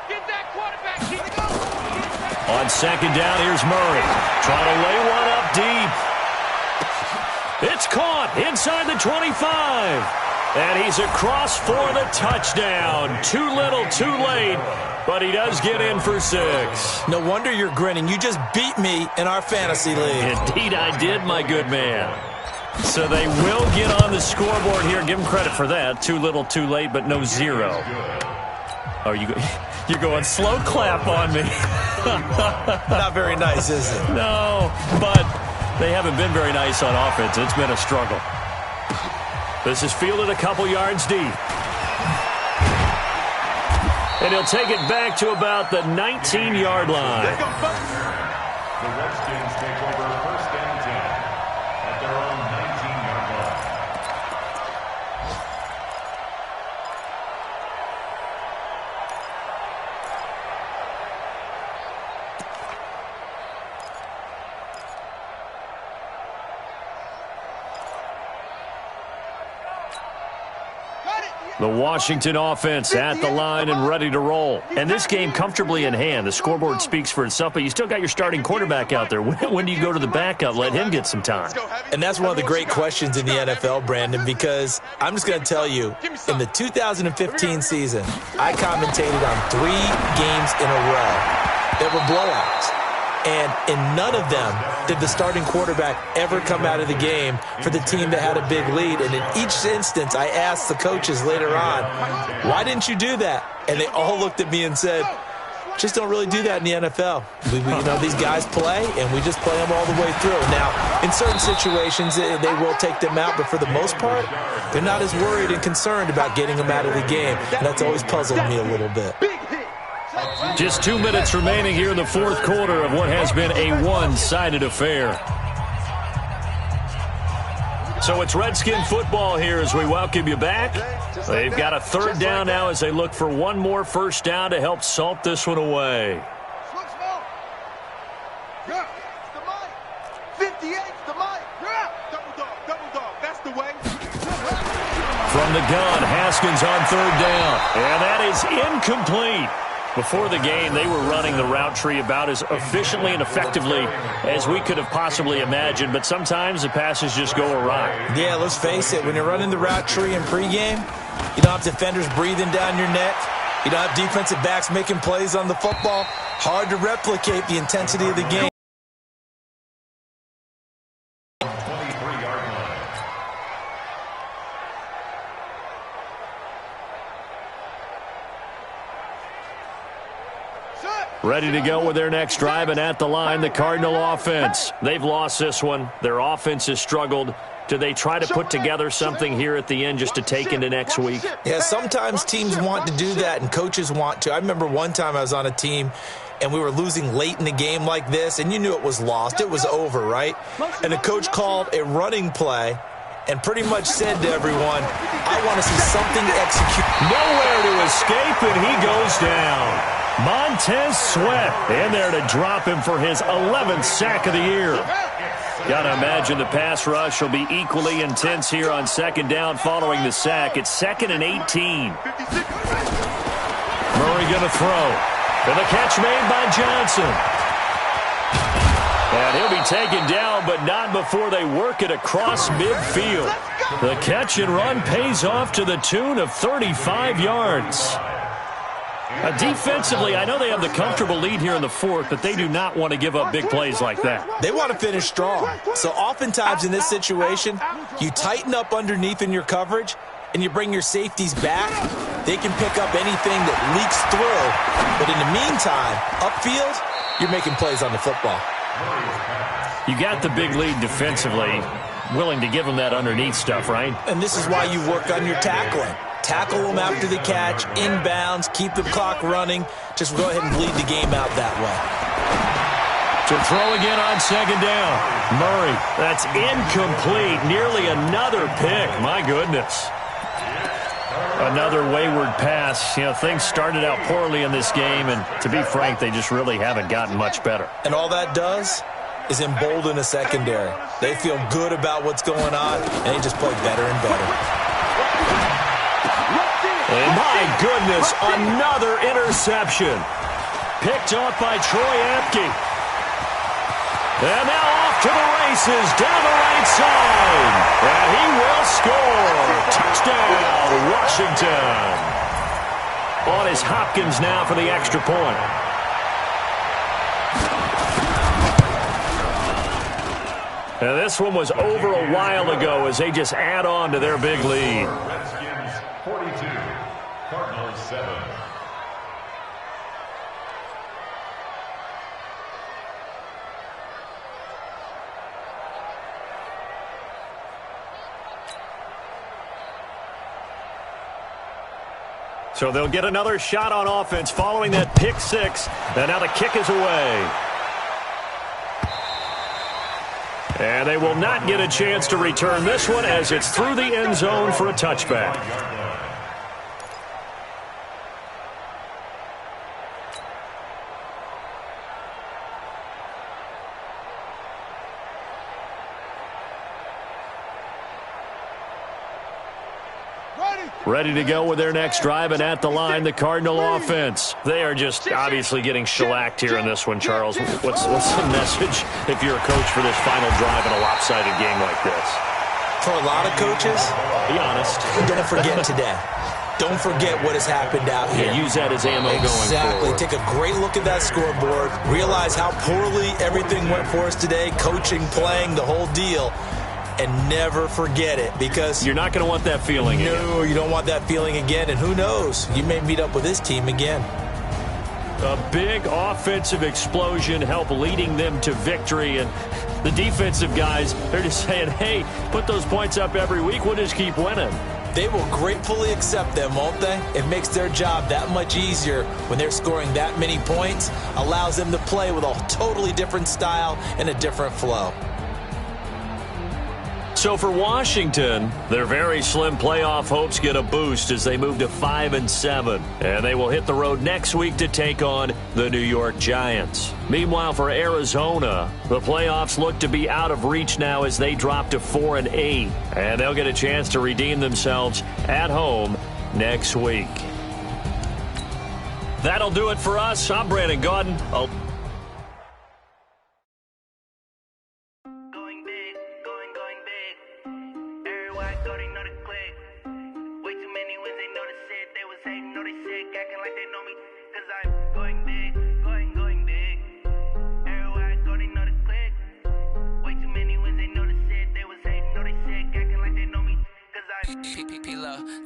Get that quarterback. Keep it going. On 2nd down, here's Murray. Trying to lay one up deep. It's caught inside the 25. And he's across for the touchdown. Too little, too late, but he does get in for 6. No wonder you're grinning. You just beat me in our fantasy league. Indeed I did, my good man. So they will get on the scoreboard here. Give them credit for that. Too little, too late, but no 0. Oh, you're going slow clap on me. Not very nice, is it? No, but they haven't been very nice on offense. It's been a struggle. This is fielded a couple yards deep. And he'll take it back to about the 19-yard line. The Redskins take over 1st and 10 at their own 19-yard line. The Washington offense at the line and ready to roll. And this game comfortably in hand. The scoreboard speaks for itself, but you still got your starting quarterback out there. When do you go to the backup? Let him get some time. And that's one of the great questions in the NFL, Brandon, because I'm just going to tell you, in the 2015 season, I commentated on 3 games in a row that were blowouts. And in none of them did the starting quarterback ever come out of the game for the team that had a big lead. And in each instance, I asked the coaches later on, why didn't you do that? And they all looked at me and said, just don't really do that in the NFL. These guys play, and we just play them all the way through. Now, in certain situations, they will take them out, but for the most part, they're not as worried and concerned about getting them out of the game. And that's always puzzled me a little bit. Just 2 minutes remaining here in the 4th quarter of what has been a one-sided affair. So it's Redskin football here as we welcome you back. They've got a 3rd down now as they look for one more 1st down to help salt this one away. 58's the mic. Double dog. That's the way. From the gun, Haskins on 3rd down. And that is incomplete. Before the game, they were running the route tree about as efficiently and effectively as we could have possibly imagined, but sometimes the passes just go awry. Yeah, let's face it. When you're running the route tree in pregame, you don't have defenders breathing down your neck. You don't have defensive backs making plays on the football. Hard to replicate the intensity of the game. Ready to go with their next drive, and at the line, the Cardinal offense. They've lost this one. Their offense has struggled. Do they try to put together something here at the end just to take into next week? Yeah, sometimes teams want to do that, and coaches want to. I remember one time I was on a team, and we were losing late in the game like this, and you knew it was lost. It was over, right? And the coach called a running play and pretty much said to everyone, I want to see something execute. Nowhere to escape, and he goes down. Montez Sweat in there to drop him for his 11th sack of the year. Got to imagine the pass rush will be equally intense here on 2nd down following the sack. It's 2nd and 18. Murray going to throw. And the catch made by Johnson. And he'll be taken down, but not before they work it across midfield. The catch and run pays off to the tune of 35 yards. Defensively, I know they have the comfortable lead here in the 4th, but they do not want to give up big plays like that. They want to finish strong. So oftentimes in this situation, you tighten up underneath in your coverage, and you bring your safeties back. They can pick up anything that leaks through. But in the meantime, upfield, you're making plays on the football. You got the big lead defensively, willing to give them that underneath stuff, right? And this is why you work on your tackling. Tackle them after the catch, inbounds, keep the clock running. Just go ahead and bleed the game out that way. To throw again on 2nd down. Murray, that's incomplete. Nearly another pick. My goodness. Another wayward pass. Things started out poorly in this game, and to be frank, they just really haven't gotten much better. And all that does is embolden a secondary. They feel good about what's going on, and they just play better and better. And my goodness, another interception. Picked off by Troy Apke. And now off to the races down the right side. And he will score. Touchdown, Washington. On is Hopkins now for the extra point. And this one was over a while ago as they just add on to their big lead. Redskins 42, Cardinals 7. So they'll get another shot on offense following that pick six. And now the kick is away. And they will not get a chance to return this one as it's through the end zone for a touchback. Ready to go with their next drive, and at the line, the Cardinal offense. They are just obviously getting shellacked here in this one, Charles. What's the message if you're a coach for this final drive in a lopsided game like this? For a lot of coaches, be honest. Don't forget today. Don't forget what has happened out here. Yeah, use that as ammo going forward. Take a great look at that scoreboard. Realize how poorly everything went for us today, coaching, playing, the whole deal. And never forget it, because you're not going to want that feeling again. No, you don't want that feeling again. And who knows? You may meet up with this team again. A big offensive explosion helped leading them to victory. And the defensive guys, they're just saying, hey, put those points up every week. We'll just keep winning. They will gratefully accept them, won't they? It makes their job that much easier when they're scoring that many points. Allows them to play with a totally different style and a different flow. So for Washington, their very slim playoff hopes get a boost as they move to 5-7. And they will hit the road next week to take on the New York Giants. Meanwhile, for Arizona, the playoffs look to be out of reach now as they drop to 4-8. And they'll get a chance to redeem themselves at home next week. That'll do it for us. I'm Brandon Gaudin.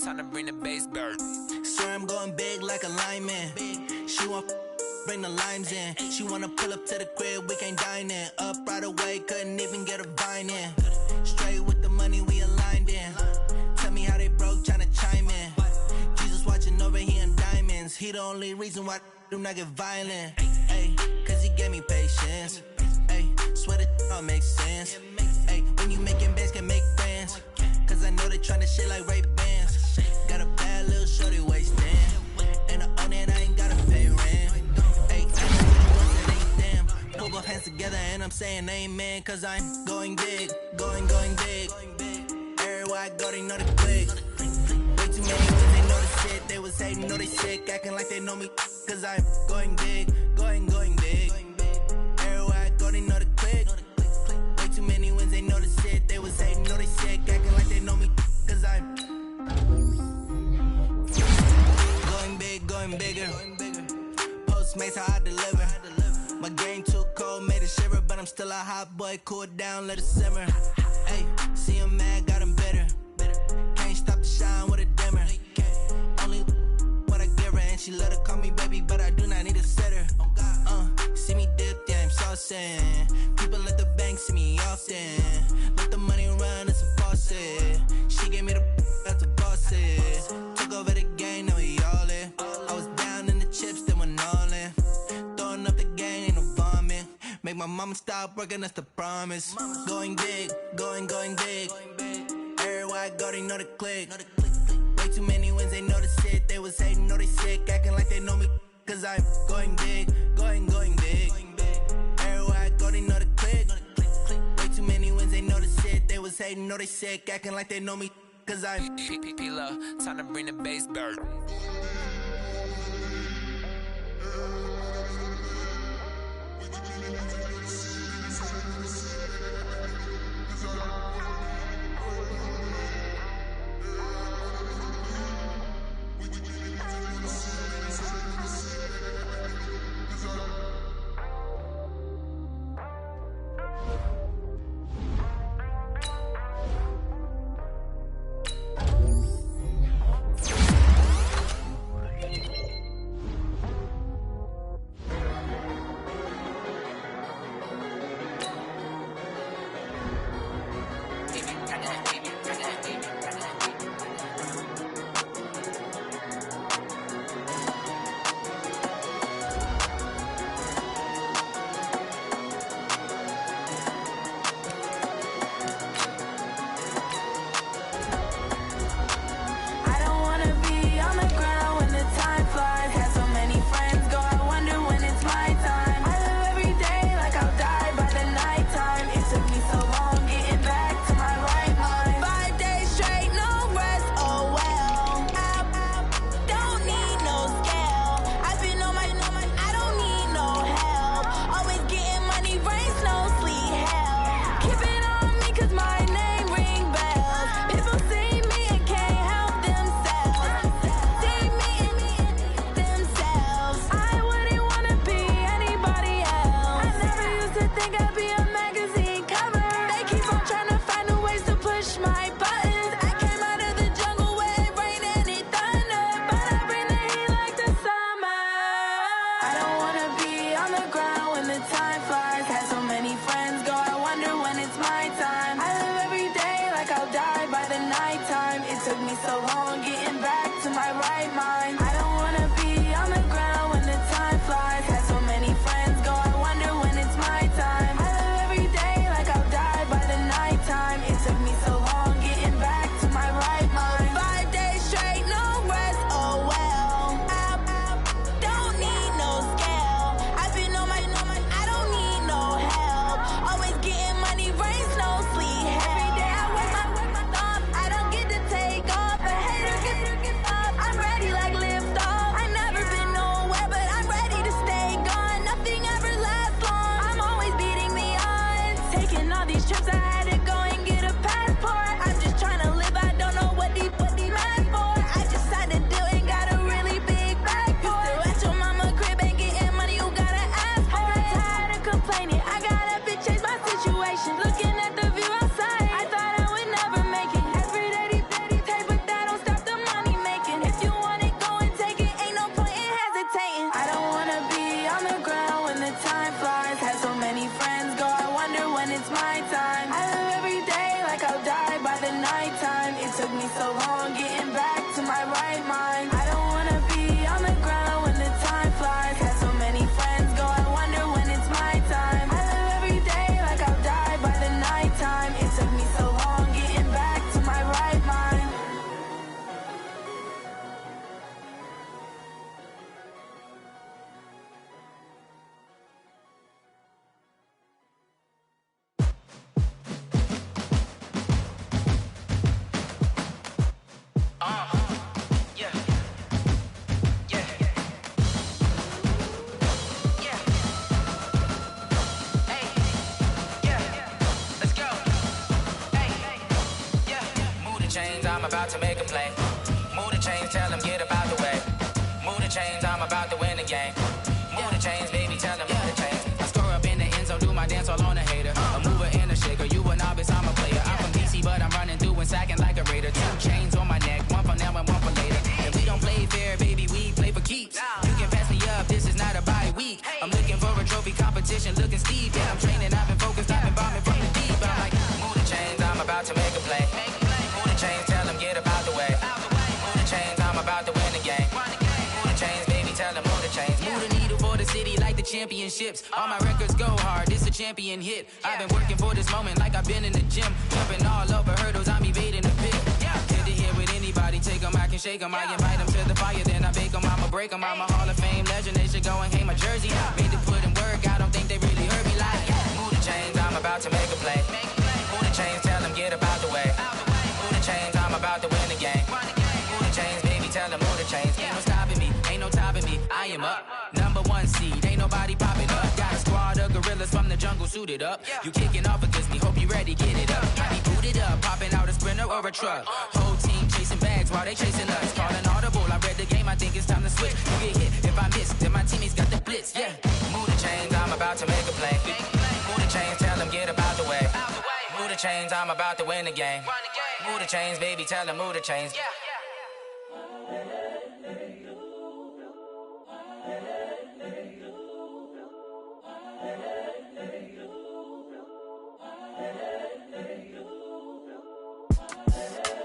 Time to bring the bass bird. Swear I'm going big like a lineman. She want bring the limes in. She wanna pull up to the crib, we can't dine in. Up right away, couldn't even get a vine in. Straight with the money we aligned in. Tell me how they broke, tryna chime in. Jesus watching over here in diamonds. He the only reason why I do not get violent. Ay, cause he gave me patience. Ay, swear that all makes sense. Ay, when you making bands can make friends. Cause I know they tryna shit like Ray Bans. Got a bad little shorty wasting. And I own it, I ain't gotta pay rent. Ay, I know that ain't damn. Pull both hands together and I'm saying amen. Cause I'm going big, going big. Everywhere I go, they know the click. Way too many when they know the shit. They was hating, know they sick, acting like they know me. Cause I'm going big, going big. Everywhere I go, they know the click. Way too many wins, they know the shit. They was hating, know they sick, acting like they know me. Cause I'm going bigger. Postmates how I deliver. My game too cold, made it shiver, but I'm still a hot boy. Cool it down, let it simmer. Hey, see him mad, got him bitter. Can't stop the shine with a dimmer. Only what I give her, and she let her call me baby, but I do not need a sitter. See me dip, yeah, I'm saucing. People at the bank see me often. Let the money run, it's a faucet. She gave me the that's the bosses. Took over the game, now we all in. I was down in the chips, then went all in. Throwing up the game, ain't no vomit. Make my mama stop working, that's the promise. Going big, going big. Everywhere I go, they know the click. Way too many wins, they know the shit. They was hating, know they sick, acting like they know me. Cause I'm going big, going big. Everywhere I go, they know the click. Way too many wins, they know the shit. They was hating, know they sick, acting like they know me. Cause I'm P-P-P-Love, time to bring the bass bird. my time. I live every day like I'll die by the nighttime. It took me so long getting back to my right mind. I don't wanna be on the ground when the time flies. Had so many friends go, I wonder when it's my time. I live every day like I'll die by the nighttime. It took me so long getting back to my right mind. 5 days straight, no rest, oh well. I don't need no scale. I've been on my, I don't need no help. Always getting money, rains, no sleep. Every day I work my thumb, I don't get to take off. A hater get up, I'm ready like lift off. I never been nowhere, but I'm ready to stay gone. Nothing ever lasts long, I'm always beating the odds. Taking all these trips, I had to go and get a passport. I'm just trying to live, I don't know what these mad for. I just had to do it, got a really big bag for it. You still at your mama crib, ain't getting money, you gotta ask for it. I got tired of complaining, I gotta change my situation. Looking at the view outside, I thought I would never make it. Every day they pay, but that don't stop the money making. If you want it, go and take it, ain't no point in hesitating. I don't wanna be on the ground when the time flies. Had so many friends go, I wonder when it's my time. I live every day like I'll die by the nighttime. It took me so long getting back to my right mind. I don't wanna be on the ground when the time flies. Had so many friends go, I wonder when it's my time. I live every day like I'll die by the nighttime. It took me so long getting back to my right mind. Yeah. Yeah. Yeah. Hey. Yeah. Let's go. Hey. Yeah. Move the chains, I'm about to make a play. Move the chains, tell them get about the way. Move the chains, I'm about to win the game. Move the chains, baby, tell them move the chains. I score up in the end zone, do my dance all on a hater. A mover and a shaker, you a novice, I'm a player. I'm from DC, but I'm running through and sacking like a raider. 2 chains on my neck, one for now and one for later. And we don't play fair, baby, we play for keeps. You can pass me up, this is not a bye week. I'm looking for a trophy competition, looking steep. Yeah, I'm training, I've been focused, I've been bombing from the deep. I'm like, move the chains, I'm about to make a play. Move the chains, tell them get about the way. Move the chains, I'm about to win the game. Move the chains, baby, tell them move the chains. Move the needle for the city like the championships. All my records go hard, this a champion hit. I've been working for this moment like I've been in the gym. Jumping all over hurdles, I'm evading the pit. Head to head with anybody, take them, I can shake them. I invite them to the fire, then I bake them, I'ma break them. I'm a Hall of Fame legend, they should go and hang my jersey. Made to put in work, I don't think they really heard me like, move the chains, I'm about to make a play. Move the chains, tell them get about the way. Move the chains, I'm about to win the game. Move the chains, baby, tell them move the chains. Ain't no stopping me, ain't no topping me, I am up. Number 1 seed, ain't nobody popping up. Got a squad of gorillas from the jungle suited up. You kicking off against me, hope you ready, get it up. I be booted up, popping out a Sprinter or a truck. Whole team chasing bags while they chasing us. Calling audible, I read the game, I think it's time to switch. You get hit, if I miss, then my teammates got the blitz, yeah. Move the chains, I'm about to make a play. Move the chains, tell them get about the way. Move the chains, I'm about to win the game. Move the chains, baby, tell them move the chains.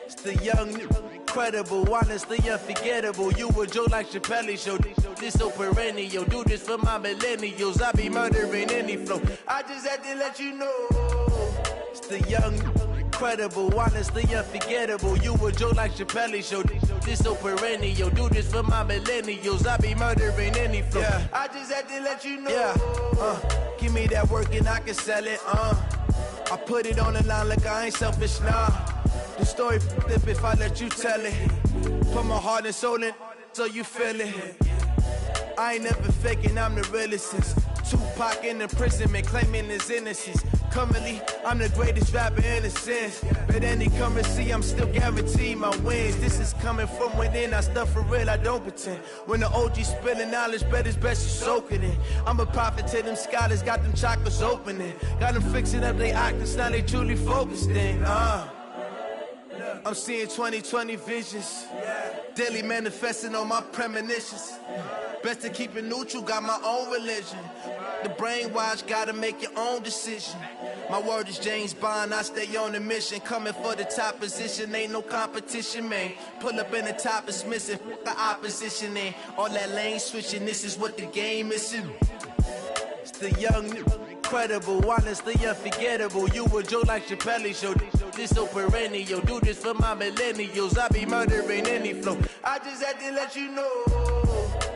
It's the young, incredible, honestly unforgettable. You a Joe like Chappelle show. This so perennial. Do this for my millennials. I be murdering any flow. I just had to let you know. It's the young, incredible, honestly unforgettable. You a Joe like Chappelle show. This so perennial. Do this for my millennials. I be murdering any flow. Yeah. I just had to let you know. Yeah. Give me that work and I can sell it. I put it on the line like I ain't selfish, nah. The story f***ed if I let you tell it. Put my heart and soul in so you feel it. I ain't never faking, I'm the realest since Tupac in imprisonment, claiming his innocence. Currently, I'm the greatest rapper in a sense. But any currency, I'm still guaranteed my wins. This is coming from within, I stuff for real, I don't pretend. When the OG spilling knowledge, bet it's best you soak it in. I'm a prophet to them scholars, got them chakras opening. Got them fixing up they octaves, now they truly focused in. I'm seeing 2020 visions. Daily manifesting on my premonitions. Best to keep it neutral, got my own religion. The brainwash, gotta make your own decision. My word is James Bond, I stay on a mission. Coming for the top position, ain't no competition, man. Pull up in the top is missing, the opposition in. All that lane switching, this is what the game is. It's the young, incredible, honestly unforgettable. You a joke like Chappelle show. This so perennial, do this for my millennials. I be murdering any flow. I just had to let you know.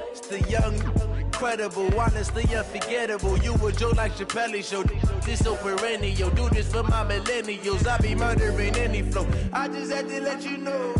It's the young, incredible, honestly unforgettable. You a joke like Chappelle show. This so perennial, do this for my millennials. I be murdering any flow. I just had to let you know.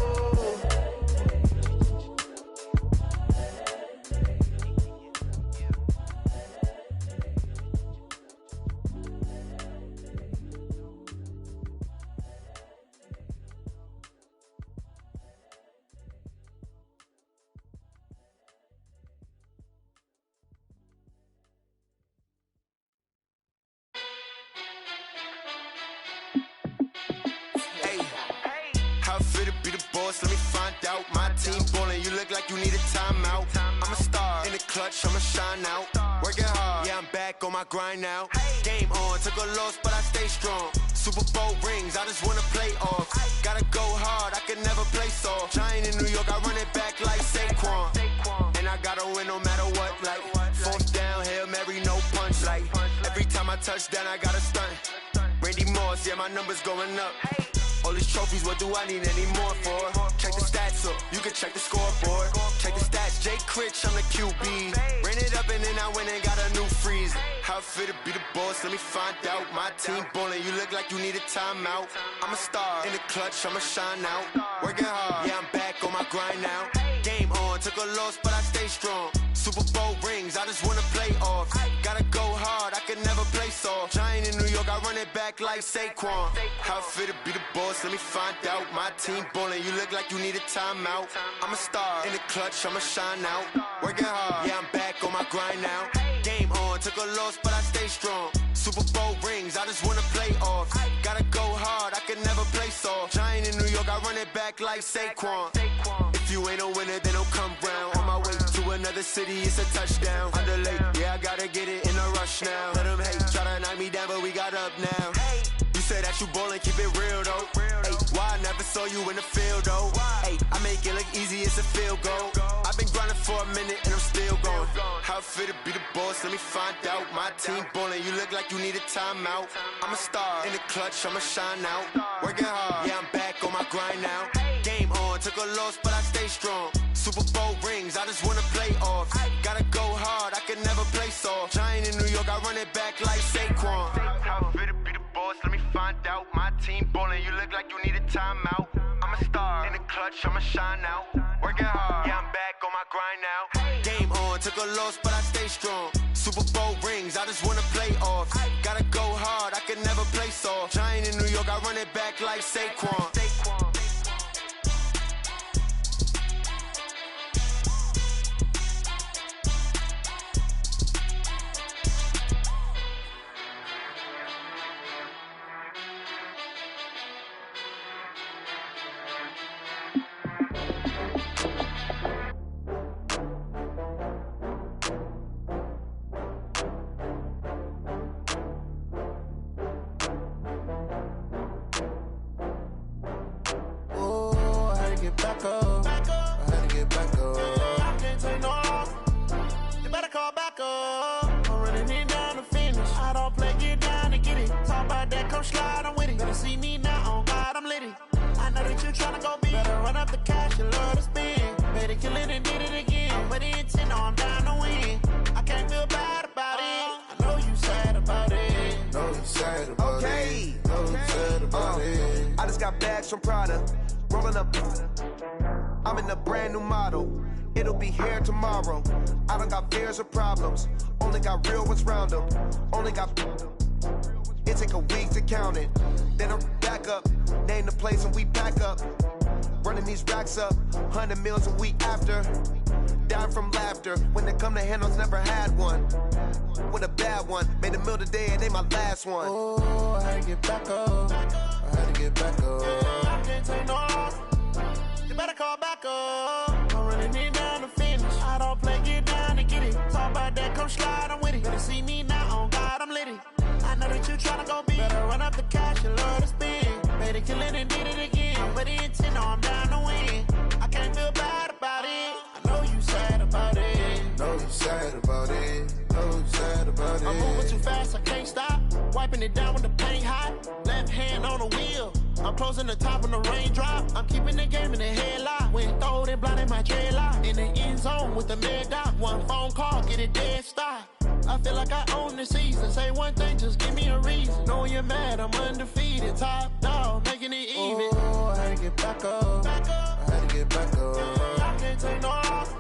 Let me find out. My team ballin', you look like you need a timeout. I'm a star in the clutch, I'ma shine out. Working hard, yeah, I'm back on my grind now. Game on, took a loss, but I stay strong. Super Bowl rings, I just wanna play off. Gotta go hard, I can never play soft. Giant in New York, I run it back like Saquon. And I gotta win no matter what, like fourth down, Hail Mary, no punch. Like every time I touch down, I gotta stunt. Randy Moss, yeah, my numbers going up. All these trophies, what do I need any more for? Check the stats up, you can check the scoreboard. Check the stats, Jay Critch, I'm the QB. Ran it up and then I went and got a new freeze. How it feel to be the boss, let me find out. My team ballin', you look like you need a timeout. I'm a star in the clutch, I'ma shine out. Working hard, yeah, I'm back on my grind now. Game on, took a loss, but I stay strong. Super Bowl rings, I just wanna play off. Gotta go hard, I can never play soft. Giant in New York, I run it back like Saquon. How it feel to be the boss, let me find out. My team ballin', you look like you need a timeout. I'm a star in the clutch, I'ma shine out. Working hard, yeah, I'm back on my grind now. Game on, took a loss, but I stay strong. Super Bowl rings, I just wanna play off. Gotta go hard, I can never play soft. Giant in New York, I run it back like Saquon. If you ain't a winner, then don't come round. On my way to another city, it's a touchdown. Underlay, yeah, I gotta get it in a rush now. Let them hate, try to knock me down, but we got up now. You say that you ballin', keep it real though. Hey, why I never saw you in the field though? Hey, I make it look easy, it's a field goal. I've been grinding for a minute and I'm still going. How it feel to be the boss, let me find out. My team ballin', you look like you need a timeout. I'm a star in the clutch, I'ma shine out. Working hard, yeah, I'm back on my grind now. Game on, took a loss, but I stay strong. Super Bowl rings, I just wanna play off. Gotta go hard, I can never play soft. Giant in New York, I run it back like Saquon. How it feel to be the boss, let me find out. My team ballin', you look like you need a timeout. I'm a star in the clutch, I'ma shine out. Working hard, yeah, I'm back on my grind now. Game on, took a loss, but I stay strong. Super Bowl rings, I just wanna play off. Gotta go hard, I can never play soft. Giant in New York, I run it back like Saquon. Back up. I had to get back up. I can't take no loss. You better call back up. I'm running it down to finish. I don't play, get down to get it. Talk about that, come slide, I'm with it. Better see me now, on God, I'm litty. I know that you tryna go big. Better run up the cash, you love to spend. Better kill it and did it again. But the intent, no, I'm down to win. I can't feel bad about it. I know you sad about it. Know you sad about it. Know you sad about it. I just got bags from Prada. Rolling up, I'm in a brand new model. It'll be here tomorrow. I don't got fears or problems. Only got real ones round them. Only got. It take a week to count it. Then I'm back up. Name the place and we back up. Running these racks up. 100 meals a week after. Dying from laughter. When they come to handles, never had one. With a bad one. Made a meal today and they my last one. Oh, I had to get back up. I had to get back up. I can't take no loss. You better call back up. I'm running it down to finish. I don't play, get down to get it. Talk about that, come slide, I'm with it. Better see me now, on God, I'm litty. I know that you you tryna go be. Better run up the cash, you love to spend. Made it kill it and did it again. But the intent, no, I'm down to win. I can't feel bad about it. I know you sad about it. Know you sad about it. Know you sad about it. I'm moving too fast, I can't stop. Wiping it down with the paint hot. Left hand on the wheel. I'm closing the top on the raindrop. I'm keeping the game in the headlock. When throwed and blinded my dreadlock. In the end zone with the mad dot. One phone call, get it dead stop. I feel like I own the season. Say one thing, just give me a reason. Knowing you're mad, I'm undefeated. Top dog, making it even. Oh, I had to get back up. I had to get back up. I can't take no loss.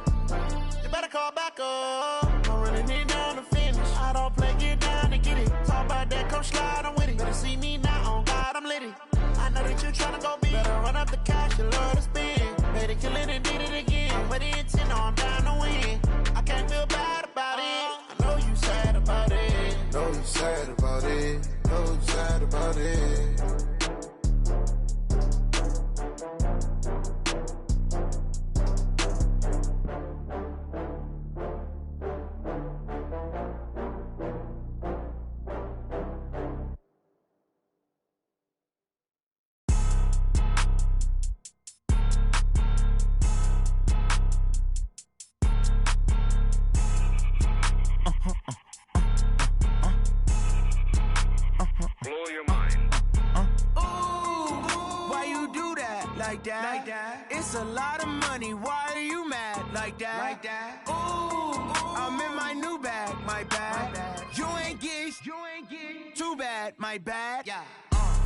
You better call back up. I'm running it down to finish. I don't play, get down to get it. Talk about that, come slide, I'm with it. Better see me now, on God, I'm lit it. I know that you're tryna go be. Better run up the cash, you love to spend. Made it kill it and did it again. But the intent, no, I'm down to win. I can't feel bad about it. I know you sad about it. Know you sad about it. Know you sad about it. It's a lot of money, why are you mad like that? Ooh, I'm in my new bag, my bad. You ain't get too bad, my bad. Yeah.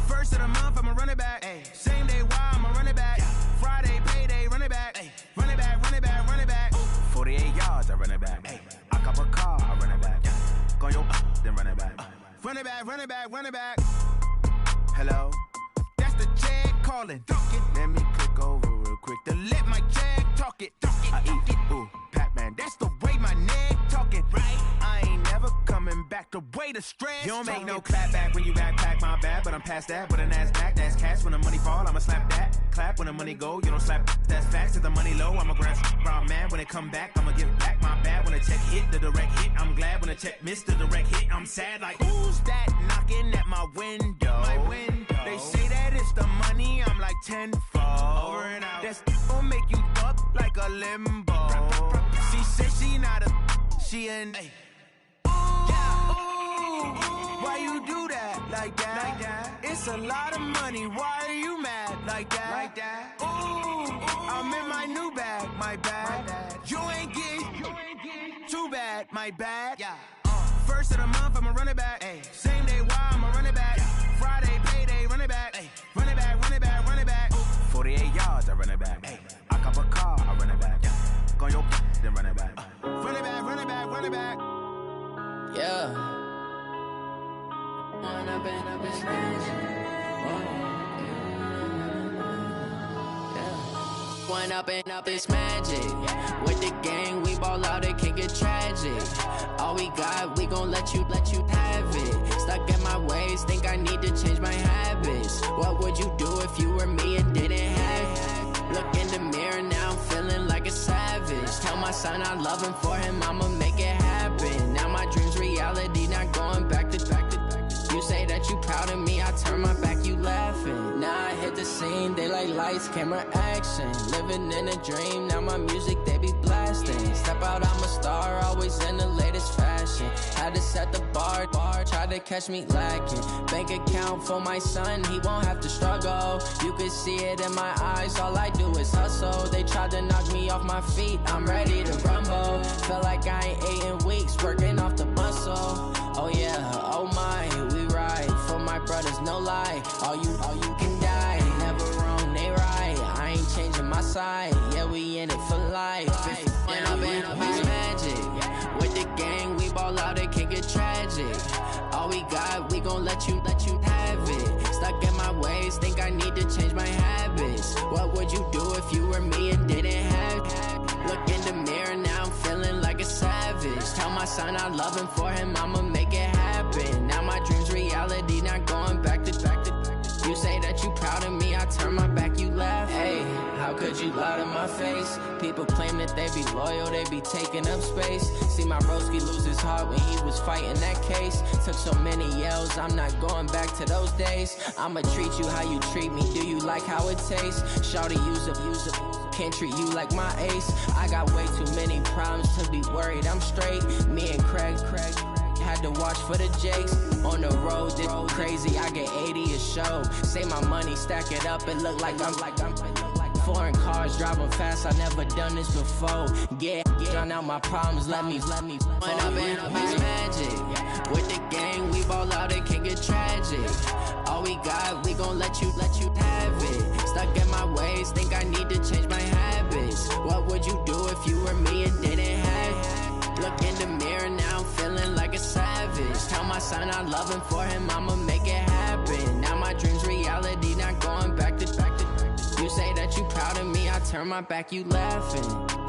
First of the month, I'ma run it back. Ay. Same day, why I'ma run it back. Yeah. Friday, payday, run it back. Ay. Run it back, run it back, run it back. 48 yards, I run it back. Ay. I cop a car, I run it back. Yeah. Go yo, then run it back. Run it back, run it back, run it back. Hello? That's the check calling. Let me click over real quick to let my check talk it. I eat it, ooh, Pac-Man. That's the way my neck talking. Right? I ain't never coming back. The way the stress. You don't make no clap back when you backpack, my bad. But I'm past that. But an ass back, that's cash. When the money fall, I'ma slap that. Clap when the money go, you don't slap. That's facts. If the money low, I'ma grab brown man. When it come back, I'ma give back my bad. When the check hit, the direct hit. I'm glad when the check missed the direct hit. I'm sad like, who's that knocking at my window? My window. They say that it's the money, I'm like tenfold. Over and out. That's gon' make you up like a limbo. She said she not a, she an. Ay. Ooh, why you do that like that? It's a lot of money, why are you mad like that? Ooh, I'm in my new bag, my bad. You ain't get too bad, my bad. Yeah. First of the month, I'ma run it back. Ay. Same day, why I'ma run it back. Friday, payday, run it back. Ay. Run it back, run it back, run it back. 48 yards, I run it back. Ay. I cop a car, I run it back. Go yo, then run it back. Run it back, run it back, run it back. Yeah. Run up and up is One up and up is magic. With the gang, we ball out, it can get tragic. All we got, we gon' let you have it. Stuck in my ways, think I need to change my habits. What would you do if you were me and didn't have it? Look in the mirror, now I'm feeling like a savage. Tell my son I love him, for him I'ma make it happen. Now my dream's reality, not going back to. You say that you proud of me, I turn my back, you laughing. Now I hit the scene, they like lights, camera, action. Living in a dream, now my music, they be blasting. Step out, I'm a star, always in the latest fashion. Had to set the bar, try to catch me lacking. Bank account for my son, he won't have to struggle. You can see it in my eyes, all I do is hustle. They tried to knock me off my feet, I'm ready to rumble. Feel like I ain't ate in weeks, working off the muscle. Oh yeah, oh my, we ride for my brothers, no lie. All you can die, never wrong, they right. I ain't changing my side, yeah, we in it for life. When up and up is magic. With the gang, we ball out, it can get tragic. All we got, we gon' let you have it. Stuck in my ways, think I need to change my habits. What would you do if you were me and didn't have it? Look in the mirror, now I'm feeling like a savage. Tell my son I love him, for him I'ma make it happen. Now my dream's reality, not going back to. You say that you proud of me, I turn my back, you laugh. Hey, how could you lie to my face. People claim that they be loyal, they be taking up space. See my broski lose his heart when he was fighting that case. Took so many yells, I'm not going back to those days. I'ma treat you how you treat me, do you like how it tastes? Shawty, use up, can't treat you like my ace. I got way too many problems to be worried, I'm straight. Me and Craig had to watch for the Jakes. On the road, it's crazy, I get 80 a show. Say my money, stack it up, it look like I'm foreign cars, driving fast, I never done this before. Yeah, drown out my problems, let me When I've been it's magic. With the gang, we ball out, it can get tragic. All we got, we gon' let you have it. Stuck in my ways, think I need to change my habits. What would you do if you were me and didn't have it? Look in the mirror, now I'm feeling like a savage. Tell my son I love him, for him I'ma make it happen. Now my dream's reality, not going back to. You say that you proud of me, I turn my back, you laughing.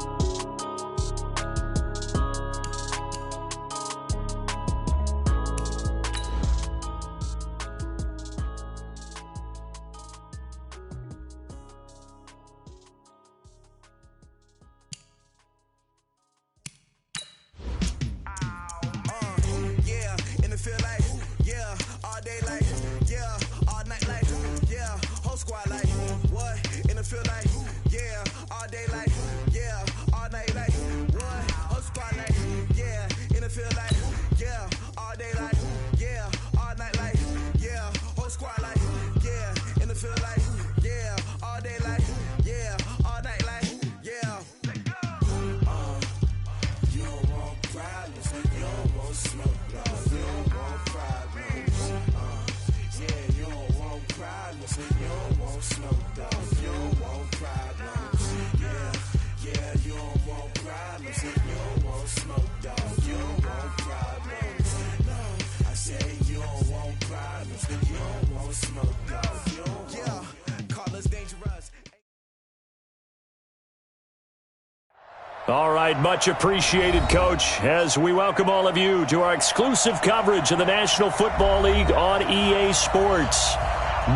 All right, much appreciated, Coach, as we welcome all of you to our exclusive coverage of the National Football League on EA Sports.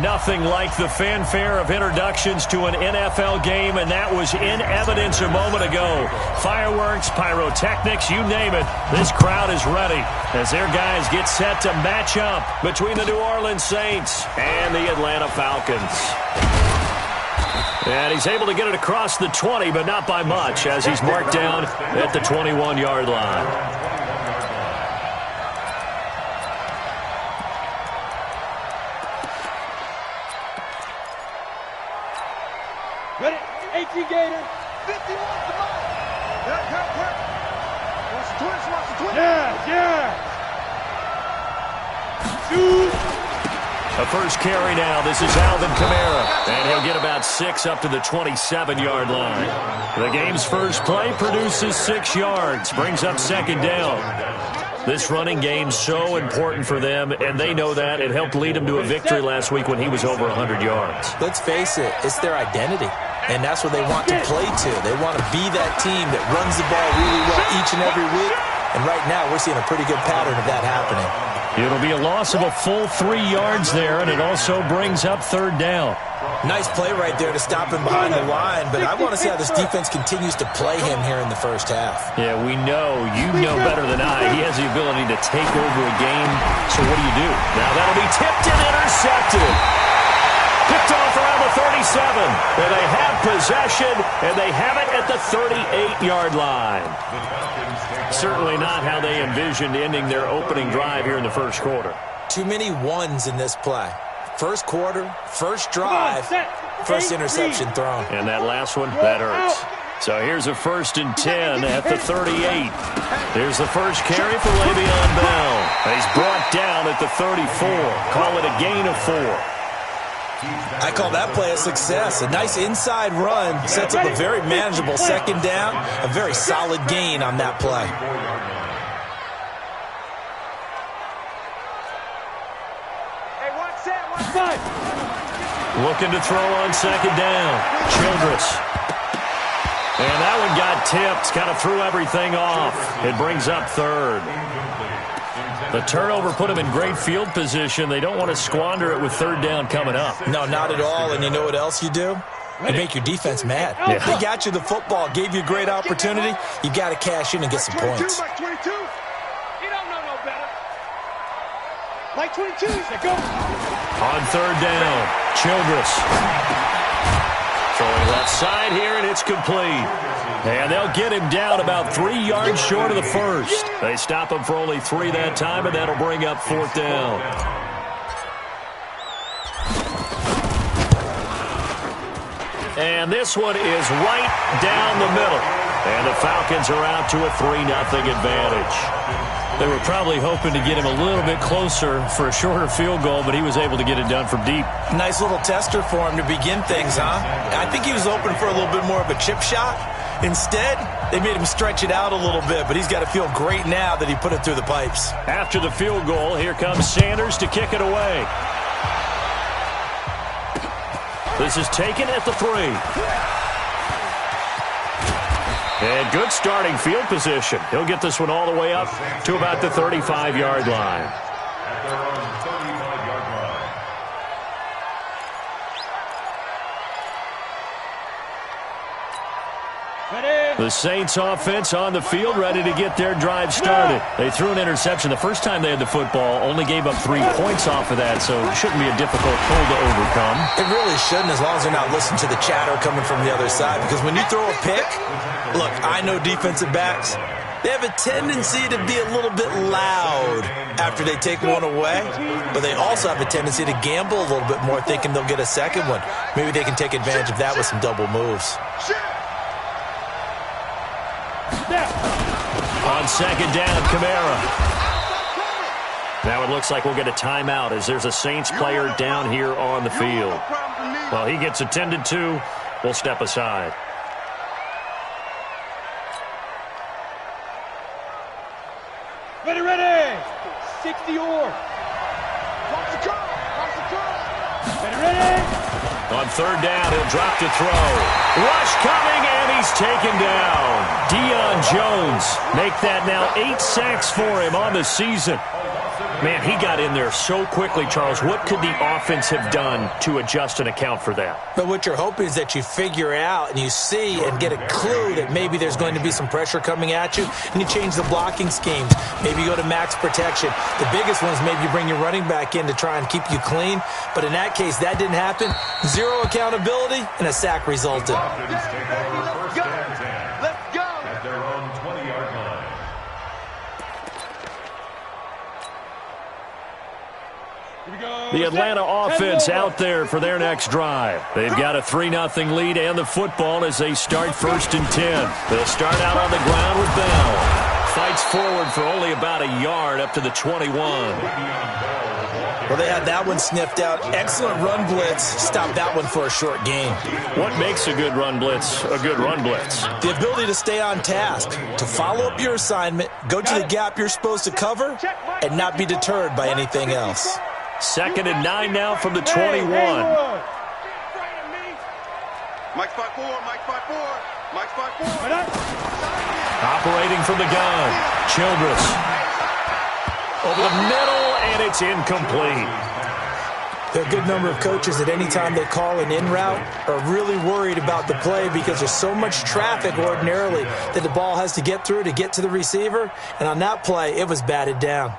Nothing like the fanfare of introductions to an NFL game, and that was in evidence a moment ago. Fireworks, pyrotechnics, you name it. This crowd is ready as their guys get set to match up between the New Orleans Saints and the Atlanta Falcons. And he's able to get it across the 20, but not by much, as he's marked down at the 21-yard line. Ready? 18 Gator. 50 wants the ball. Watch the twist, watch the twist. Yeah. Shoot. A first carry now. This is Alvin Kamara. And he'll get about 6 up to the 27-yard line. The game's first play produces 6 yards. Brings up second down. This running game's so important for them, and they know that. It helped lead them to a victory last week when he was over 100 yards. Let's face it, it's their identity. And that's what they want to play to. They want to be that team that runs the ball really well each and every week. And right now, we're seeing a pretty good pattern of that happening. It'll be a loss of a full 3 yards there, and it also brings up third down. Nice play right there to stop him behind the line, but I want to see how this defense continues to play him here in the first half. Yeah, we know. You know better than I. He has the ability to take over a game, so what do? Now that'll be tipped and intercepted. Picked off around the 37. And they have possession, and they have it at the 38-yard line. Certainly not how they envisioned ending their opening drive here in the first quarter. Too many ones in this play. First quarter, first drive, first interception thrown. And that last one, that hurts. So here's a 1st and 10 at the 38. Here's the first carry for Le'Veon Bell. He's brought down at the 34. Call it a gain of 4. I call that play a success. A nice inside run sets up a very manageable second down. A very solid gain on that play. Hey, watch that, watch that. Looking to throw on second down. Childress. And that one got tipped. Kind of threw everything off. It brings up third. The turnover put them in great field position. They don't want to squander it with third down coming up. No, not at all. And you know what else you do? and make your defense mad. Yeah. They got you the football, gave you a great opportunity. You got to cash in and get some points. Mike 22. You don't know no better. Mike 22. Go. On third down, Childress. Throwing left side here, and it's complete. And they'll get him down about 3 yards short of the first. They stop him for only 3 that time, and that'll bring up fourth down. And this one is right down the middle. And the Falcons are out to a 3-0 advantage. They were probably hoping to get him a little bit closer for a shorter field goal, but he was able to get it done from deep. Nice little tester for him to begin things, huh? I think he was open for a little bit more of a chip shot. Instead, they made him stretch it out a little bit, but he's got to feel great now that he put it through the pipes. After the field goal, here comes Sanders to kick it away. This is taken at the 3. And good starting field position. He'll get this one all the way up to about the 35-yard line. At their own 35-yard line. The Saints offense on the field, ready to get their drive started. They threw an interception the first time they had the football, only gave up 3 points off of that, so it shouldn't be a difficult hole to overcome. It really shouldn't, as long as they're not listening to the chatter coming from the other side, because when you throw a pick, look, I know defensive backs, they have a tendency to be a little bit loud after they take one away, but they also have a tendency to gamble a little bit more, thinking they'll get a second one. Maybe they can take advantage of that with some double moves. On second down, Kamara. Now it looks like we'll get a timeout as there's a Saints player down here on the field. Well, he gets attended to. We'll step aside. Ready, ready. 60 or. Ready. On third down, he'll drop to throw. Rush coming, and he's taken down. Deion Jones make that now 8 sacks for him on the season. Man, he got in there so quickly, Charles. What could the offense have done to adjust and account for that? But what you're hoping is that you figure out and you see and get a clue that maybe there's going to be some pressure coming at you, and you change the blocking schemes. Maybe you go to max protection. The biggest one is maybe you bring your running back in to try and keep you clean. But in that case, that didn't happen. 0 accountability, and a sack resulted. Falcons take over first and 10. Let's go. At their own 20-yard line. The Atlanta offense out there for their next drive. They've got a 3-0 lead and the football as they start first and 10. They'll start out on the ground with Bell. Fights forward for only about a yard up to the 21. Well, they had that one sniffed out. Excellent run blitz. Stopped that one for a short gain. What makes a good run blitz a good run blitz? The ability to stay on task, to follow up your assignment, go to the gap you're supposed to cover, and not be deterred by anything else. 2nd and 9 now from the 21. Mike 5-4, Mike 5-4, Mike 5-4. Operating from the gun, Childress. Over the middle, and it's incomplete. There are a good number of coaches that any time they call an in route are really worried about the play because there's so much traffic ordinarily that the ball has to get through to get to the receiver. And on that play, it was batted down.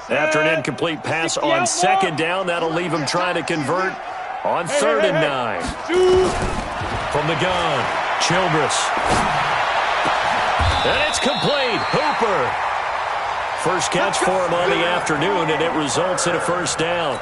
After an incomplete pass on 2nd down, that'll leave him trying to convert on 3rd and 9. From the gun, Childress. And it's complete. Hooper. First catch for him on the afternoon, and it results in a first down.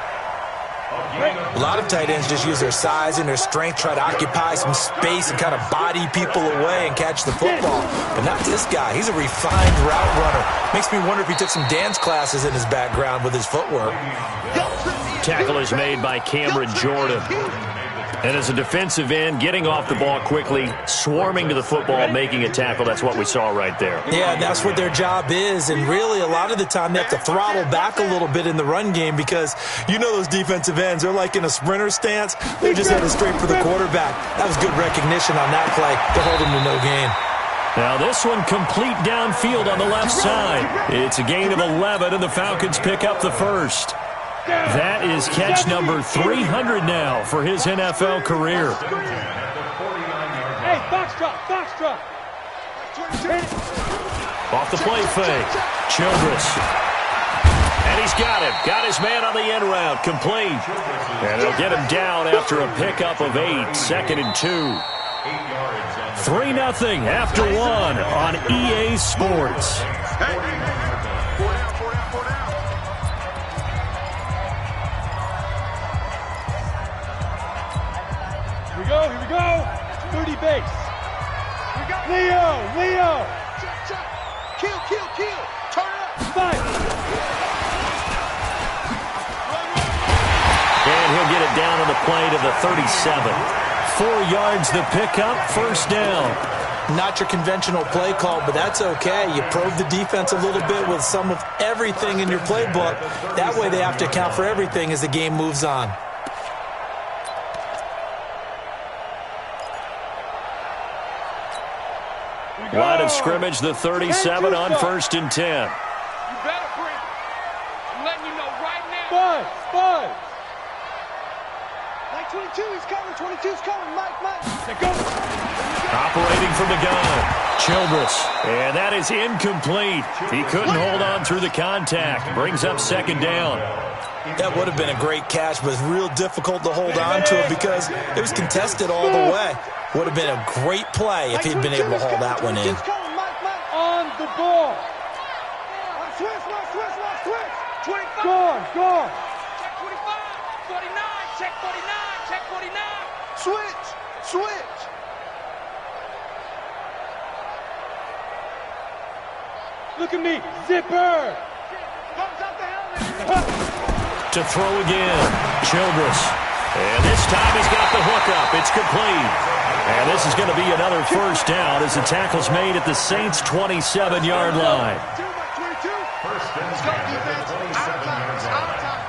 A lot of tight ends just use their size and their strength, try to occupy some space and kind of body people away and catch the football. But not this guy. He's a refined route runner. Makes me wonder if he took some dance classes in his background with his footwork. Tackle is made by Cameron Jordan. And as a defensive end, getting off the ball quickly, swarming to the football, making a tackle, that's what we saw right there. Yeah, that's what their job is. And really, a lot of the time, they have to throttle back a little bit in the run game because you know those defensive ends, they're like in a sprinter stance. They're just headed straight for the quarterback. That was good recognition on that play to hold him to no gain. Now this one complete downfield on the left side. It's a gain of 11, and the Falcons pick up the first. That is catch number 300 now for his NFL career. Hey, box drop, box drop. Off the play fake. Childress. And he's got him. Got his man on the end route. Complete. And he'll get him down after a pickup of 8. 2nd and 2. 3-0 after 1 on EA Sports. Here we go. 30 base. Leo. Kill. Turn up. Fight. And he'll get it down on the play to the 37. 4 yards the pickup, 1st down. Not your conventional play call, but that's okay. You probe the defense a little bit with some of everything in your playbook. That way they have to account for everything as the game moves on. Line of scrimmage, the 37 on 1st and 10. You better bring. I'm letting you know right now. Buzz. Mike 22, he's coming. 22's coming. Mike. There goes. Operating from the gun, Childress. And that is incomplete. He couldn't hold on through the contact. Brings up 2nd down. That would have been a great catch, but it's real difficult to hold on to it because it was contested all the way. Would have been a great play if he'd been able to hold that one in. On the ball. Switch. 25. Gone. Check 25. 49. Check 49. Check 49. Switch. Look at me. Zipper. Comes out the helmet. To throw again, Childress. And this time he's got the hookup. It's complete. And this is going to be another 1st down as the tackle's made at the Saints' 27-yard line. First and 10 at the 27-yard line.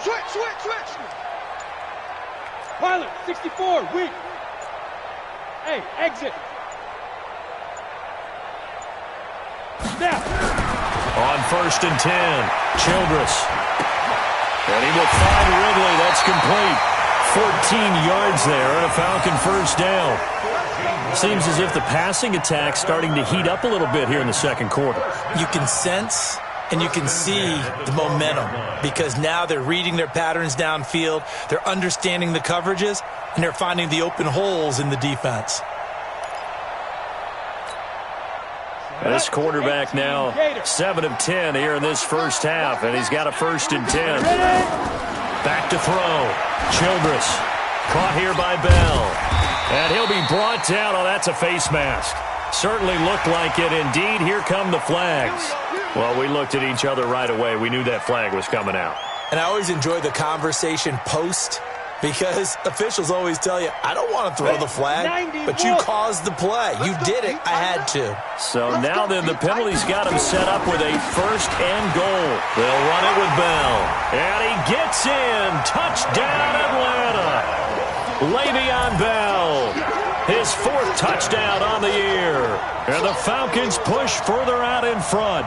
Switch. Pilot, 64, weak. Hey, exit. Now. On 1st and 10, Childress. And he will find Ridley. That's complete. 14 yards there and a Falcon 1st down. Seems as if the passing attack's starting to heat up a little bit here in the 2nd quarter. You can sense and you can see the momentum because now they're reading their patterns downfield, they're understanding the coverages, and they're finding the open holes in the defense. This quarterback now 7 of 10 here in this 1st half, and he's got a 1st and 10. Back to throw. Childress caught here by Bell. And he'll be brought down. Oh, that's a face mask. Certainly looked like it. Indeed, here come the flags. Well, we looked at each other right away. We knew that flag was coming out. And I always enjoy the conversation post because officials always tell you, I don't want to throw the flag, but you caused the play. You did it. I had to. So now then the penalty's got him set up with a 1st and goal. They'll run it with Bell. And he gets in. Touchdown, Atlanta. Le'Veon Bell. His 4th touchdown on the year. And the Falcons push further out in front.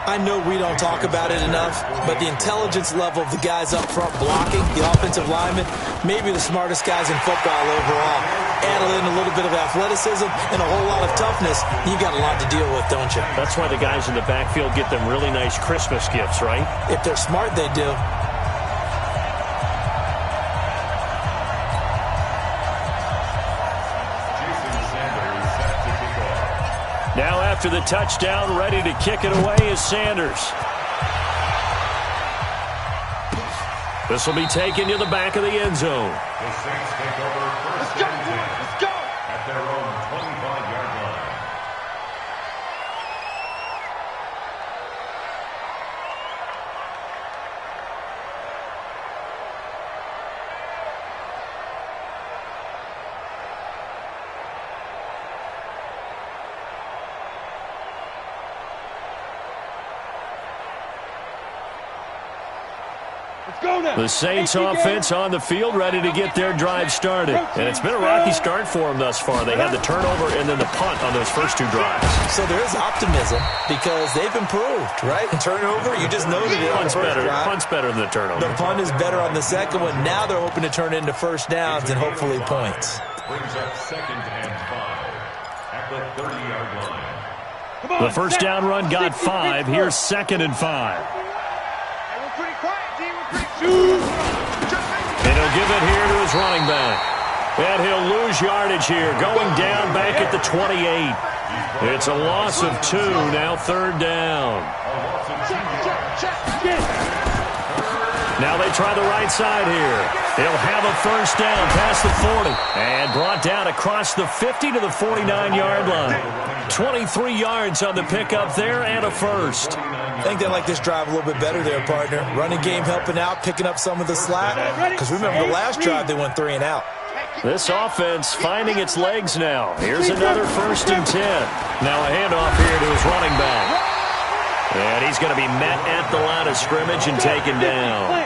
I know we don't talk about it enough, but the intelligence level of the guys up front blocking, the offensive linemen, maybe the smartest guys in football overall. Add in a little bit of athleticism and a whole lot of toughness, you got a lot to deal with, don't you? That's why the guys in the backfield get them really nice Christmas gifts, right? If they're smart, they do. Now after the touchdown, ready to kick it away is Sanders. This will be taken to the back of the end zone. The Saints take over 1st and 10 at their own 25-yard line. The Saints offense on the field, ready to get their drive started. And it's been a rocky start for them thus far. They had the turnover and then the punt on those first two drives. So there is optimism because they've improved, right? Turnover, you just noted it. Punt's better than the turnover. The punt is better on the second one. Now they're hoping to turn into first downs and hopefully points. Brings up 2nd and 5 at the 30-yard line. The first down run got 5. Here's 2nd and 5. And he'll give it here to his running back. And he'll lose yardage here, going down back at the 28. It's a loss of 2, now 3rd down. Now they try the right side here. He'll have a first down past the 40. And brought down across the 50 to the 49-yard line. 23 yards on the pickup there and a first. I think they like this drive a little bit better there, partner. Running game helping out, picking up some of the slack. Because remember, the last drive they went 3 and out. This offense finding its legs now. Here's another 1st and 10. Now a handoff here to his running back. And he's going to be met at the line of scrimmage and taken down.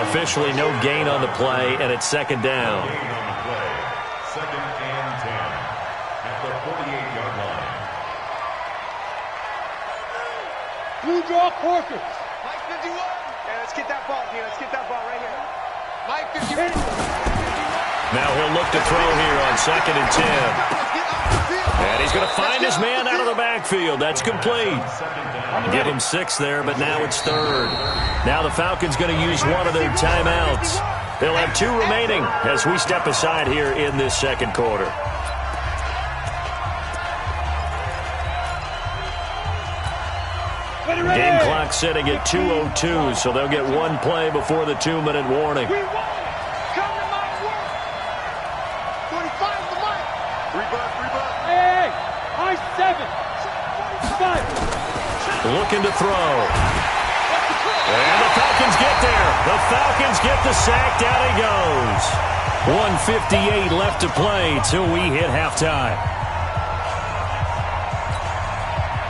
Officially no gain on the play, and it's 2nd down. 2nd and 10 at the 48-yard line. Blue draw Corkers. Mike 51. Yeah, let's get that ball here. Let's get that ball right here. Mike 51. Now he'll look to throw here on 2nd and 10. And he's going to find his man out of the backfield. That's complete. Give him 6 there, but now it's 3rd. Now the Falcons going to use one of their timeouts. They'll have 2 remaining as we step aside here in this second quarter. Game clock setting at 2:02, so they'll get 1 play before the 2-minute warning. Looking to throw. And the Falcons get there. The Falcons get the sack. Down he goes. 1:58 left to play till we hit halftime.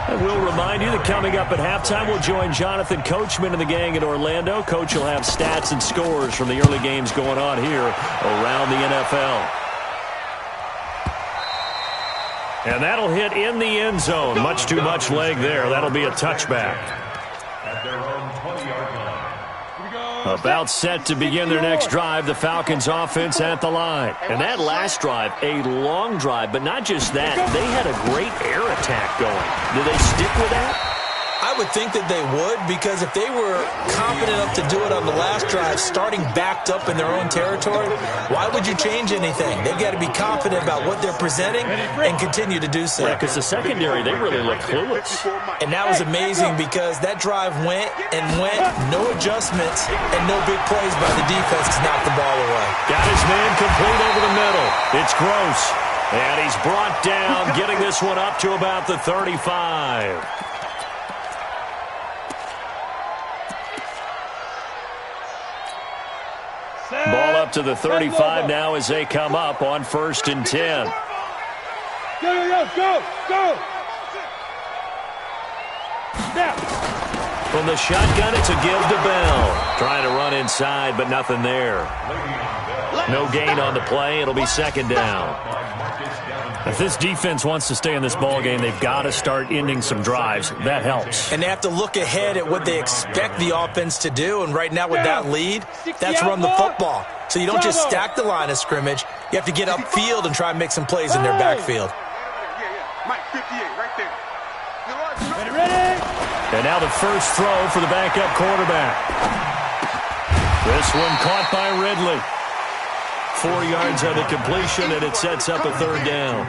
And we'll remind you that coming up at halftime, we'll join Jonathan Coachman and the gang in Orlando. Coach will have stats and scores from the early games going on here around the NFL. And that'll hit in the end zone. Much too much leg there. That'll be a touchback. At their own 20-yard line. About set to begin their next drive, the Falcons offense at the line. And that last drive, a long drive, but not just that. They had a great air attack going. Do they stick with that? I would think that they would, because if they were confident enough to do it on the last drive, starting backed up in their own territory, why would you change anything? They've got to be confident about what they're presenting and continue to do so. Yeah, because the secondary, they really looked clueless. And that was amazing because that drive went and went, no adjustments, and no big plays by the defense to knock the ball away. Got his man complete over the middle. It's Gross. And he's brought down, getting this one up to about the 35. Ball up to the 35 now as they come up on 1st and 10. Go! Now. From the shotgun, it's a give to Bell. Trying to run inside, but nothing there. No gain on the play. It'll be 2nd down. If this defense wants to stay in this ballgame, they've got to start ending some drives. That helps. And they have to look ahead at what they expect the offense to do. And right now with that lead, that's run the football. So you don't just stack the line of scrimmage. You have to get upfield and try and make some plays in their backfield. Mike 58 right there. Ready? And now the first throw for the backup quarterback. This one caught by Ridley. 4 yards on the completion, and it sets up a 3rd down.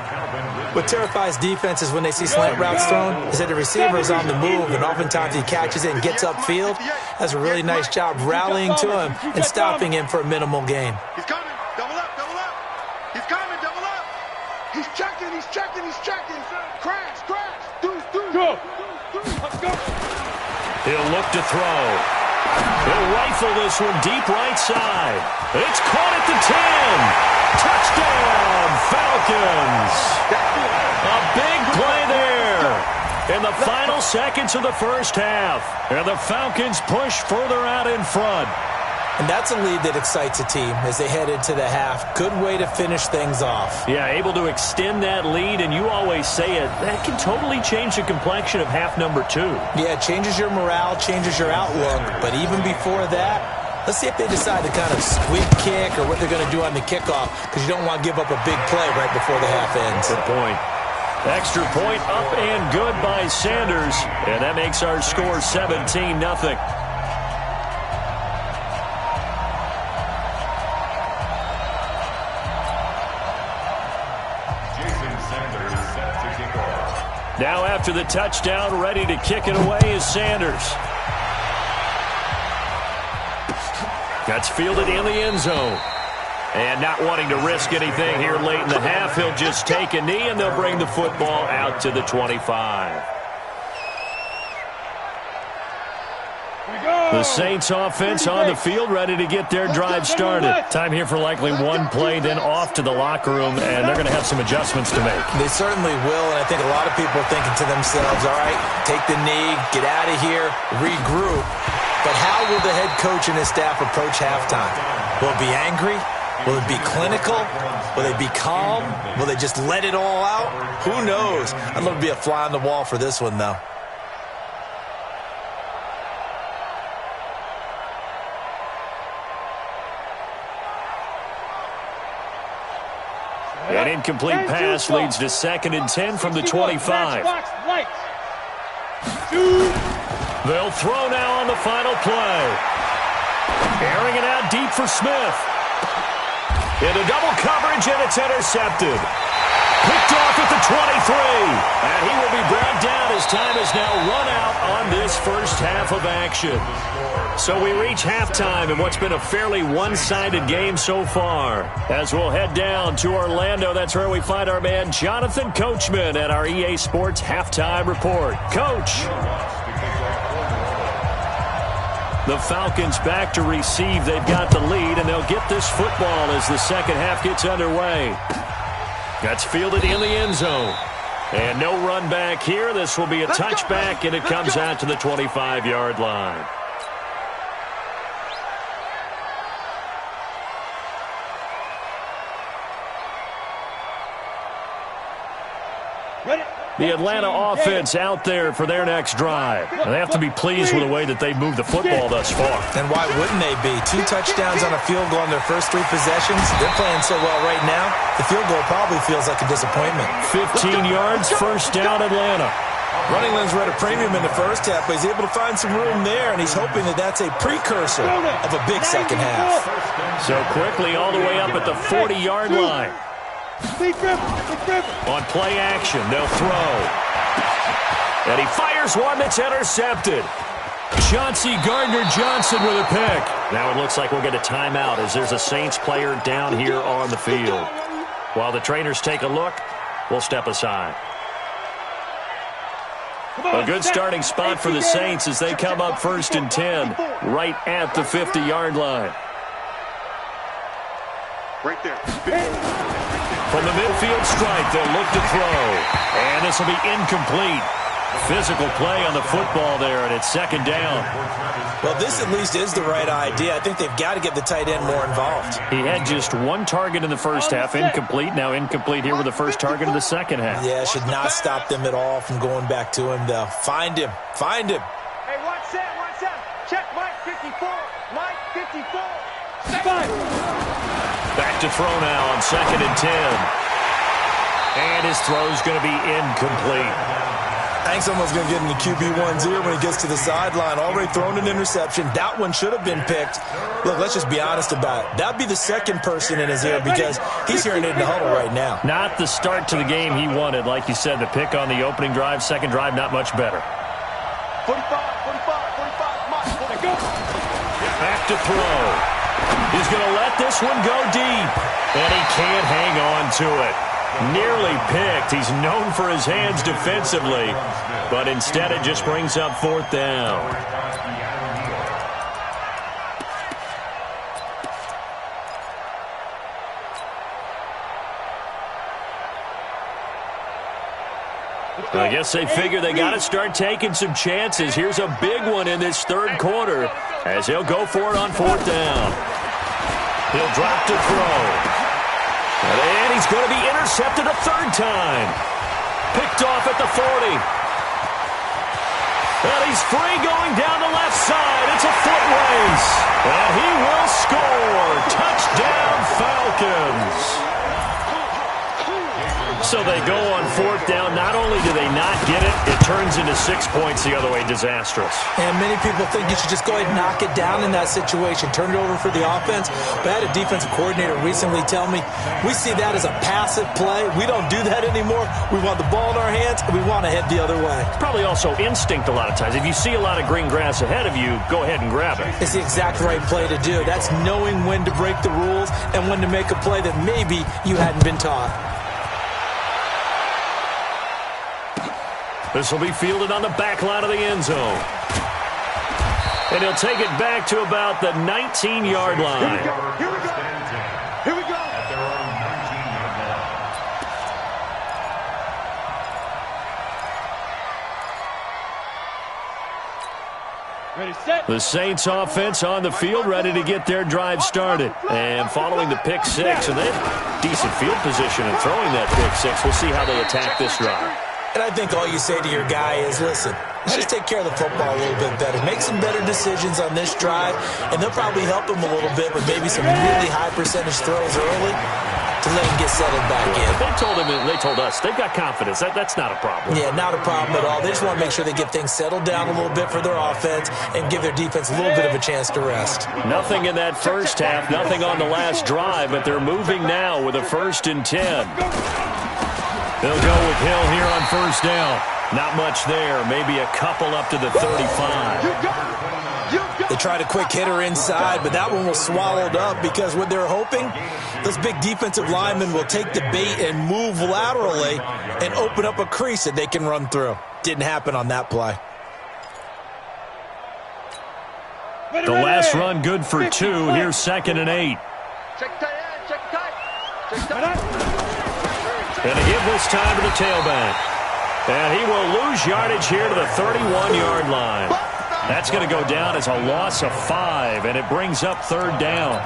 What terrifies defenses when they see slant routes thrown is that the receiver is on the move, and oftentimes he catches it and gets upfield. Does a really nice job rallying to him and stopping him for a minimal gain. He's coming. Double up. He's coming. Double up. He's checking. Crash. Go. He'll look to throw. He'll rifle this one deep right side. It's caught at the 10. Touchdown, Falcons. A big play there in the final seconds of the first half. And the Falcons push further out in front. And that's a lead that excites a team as they head into the half. Good way to finish things off. Yeah, able to extend that lead, and you always say it, that can totally change the complexion of half number 2. Yeah, it changes your morale, changes your outlook. But even before that, let's see if they decide to kind of squib kick or what they're going to do on the kickoff, because you don't want to give up a big play right before the half ends. Good point. Extra point up and good by Sanders, and that makes our score 17-0. Now after the touchdown, ready to kick it away is Sanders. That's fielded in the end zone. And not wanting to risk anything here late in the half, he'll just take a knee, and they'll bring the football out to the 25. The Saints offense on the field, ready to get their drive started. Time here for likely one play, then off to the locker room, and they're going to have some adjustments to make. They certainly will, and I think a lot of people are thinking to themselves, all right, take the knee, get out of here, regroup. But how will the head coach and his staff approach halftime? Will it be angry? Will it be clinical? Will they be calm? Will they just let it all out? Who knows? I'd love to be a fly on the wall for this one, though. An incomplete pass leads to 2nd and 10 from the 25. They'll throw now on the final play. Airing it out deep for Smith. Into double coverage, and it's intercepted. Picked off at the 23. And he will be brought down as time is now run out on this first half of action. So we reach halftime in what's been a fairly one-sided game so far. As we'll head down to Orlando, that's where we find our man Jonathan Coachman at our EA Sports Halftime Report. Coach. The Falcons back to receive. They've got the lead, and they'll get this football as the second half gets underway. That's fielded in the end zone. And no run back here. This will be a touchback, and it comes out to the 25-yard line. The Atlanta offense out there for their next drive. And they have to be pleased with the way that they've moved the football thus far. And why wouldn't they be? 2 touchdowns on a field goal on their first 3 possessions. They're playing so well right now, the field goal probably feels like a disappointment. 15 yards, first down Atlanta. Running lanes were at a premium in the first half, but he's able to find some room there, and he's hoping that that's a precursor of a big second half. So quickly all the way up at the 40-yard line. On play action, they'll throw. And he fires one that's intercepted. Chauncey Gardner-Johnson with a pick. Now it looks like we'll get a timeout as there's a Saints player down here on the field. While the trainers take a look, we'll step aside. A good starting spot for the Saints as they come up 1st and 10, right at the 50-yard line. Right there. From the midfield stripe, they'll look to throw. And this will be incomplete. Physical play on the football there, and it's 2nd down. Well, this at least is the right idea. I think they've got to get the tight end more involved. He had just 1 target in the first half, incomplete. Now incomplete here with the first target of the second half. Yeah, should not stop them at all from going back to him, though. Find him. Find him. Hey, watch that. Check Mike 54. Mike 54. Back to throw now on 2nd and 10. And his throw's going to be incomplete. I think someone's going to get in the QB1's ear when he gets to the sideline. Already thrown an interception. That one should have been picked. Look, let's just be honest about it. That would be the second person in his ear because he's hearing it in the huddle right now. Not the start to the game he wanted. Like you said, the pick on the opening drive, second drive, not much better. 45, go. Back to throw. He's going to let this one go deep. And he can't hang on to it. Nearly picked. He's known for his hands defensively. But instead it just brings up 4th down. I guess they figure they got to start taking some chances. Here's a big one in this third quarter as he'll go for it on fourth down. He'll drop to throw. And he's going to be intercepted a third time. Picked off at the 40. And he's free going down the left side. It's a foot race. And he will score. Touchdown, Falcons. So they go on fourth down. Not only do they not get it, it turns into 6 points the other way. Disastrous. And many people think you should just go ahead and knock it down in that situation. Turn it over for the offense. But I had a defensive coordinator recently tell me, we see that as a passive play. We don't do that anymore. We want the ball in our hands, and we want to head the other way. It's probably also instinct a lot of times. If you see a lot of green grass ahead of you, go ahead and grab it. It's the exact right play to do. That's knowing when to break the rules and when to make a play that maybe you hadn't been taught. This will be fielded on the back line of the end zone. And he'll take it back to about the 19-yard line. Here we go. Here we go. At their own 19-yard line. Ready, set. The Saints offense on the field, ready to get their drive started. And following the pick six, and they have decent field position in throwing that pick six. We'll see how they attack this drive. And I think all you say to your guy is, listen, let's just take care of the football a little bit better. Make some better decisions on this drive, and they'll probably help him a little bit with maybe some really high percentage throws early to let him get settled back in. They told us they've got confidence. That's not a problem. Yeah, not a problem at all. They just want to make sure they get things settled down a little bit for their offense and give their defense a little bit of a chance to rest. Nothing in that first half, nothing on the last drive, but they're moving now with a 1st and 10. They'll go with Hill here on first down. Not much there. Maybe a couple up to the 35. They tried a quick hitter inside, but that one was swallowed up because what they're hoping, those big defensive linemen will take the bait and move laterally and open up a crease that they can run through. Didn't happen on that play. The last run good for 2. Here's 2nd and 8. Check tight end. Check tight. Check tight. And a give this time to the tailback. And he will lose yardage here to the 31-yard line. That's going to go down as a loss of 5, and it brings up 3rd down.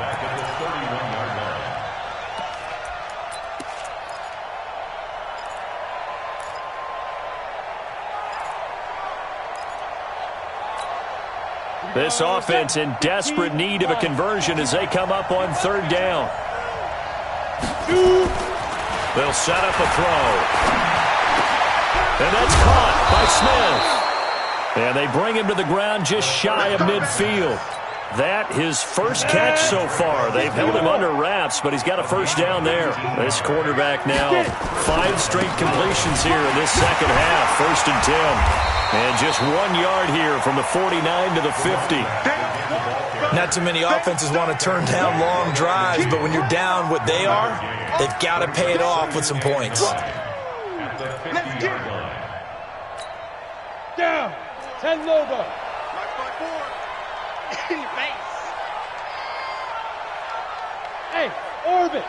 This offense in desperate need of a conversion as they come up on 3rd down. They'll set up a throw. And that's caught by Smith. And they bring him to the ground just shy of midfield. That his first catch so far. They've held him under wraps, but he's got a 1st down there. This quarterback now 5 straight completions here in this second half. 1st and 10. And just 1 yard here from the 49 to the 50. Not too many offenses want to turn down long drives, but when you're down what they are, they've got to pay it off with some points. Down. 10 over. Hey, Orbit.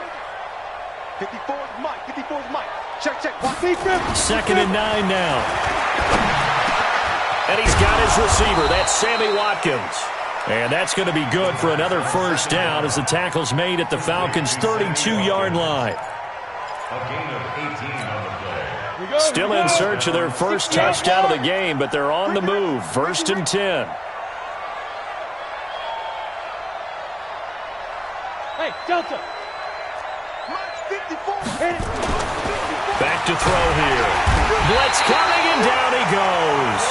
54's Mike. 54's Mike. Check. Watch defense. 2nd and 9 now. And he's got his receiver. That's Sammy Watkins. And that's going to be good for another 1st down as the tackle's made at the Falcons' 32-yard line. A gain of 18 on the play. Still in search of their first touchdown of the game, but they're on the move. 1st and 10. Hey, Delta. Back to throw here. Blitz coming, and down he goes.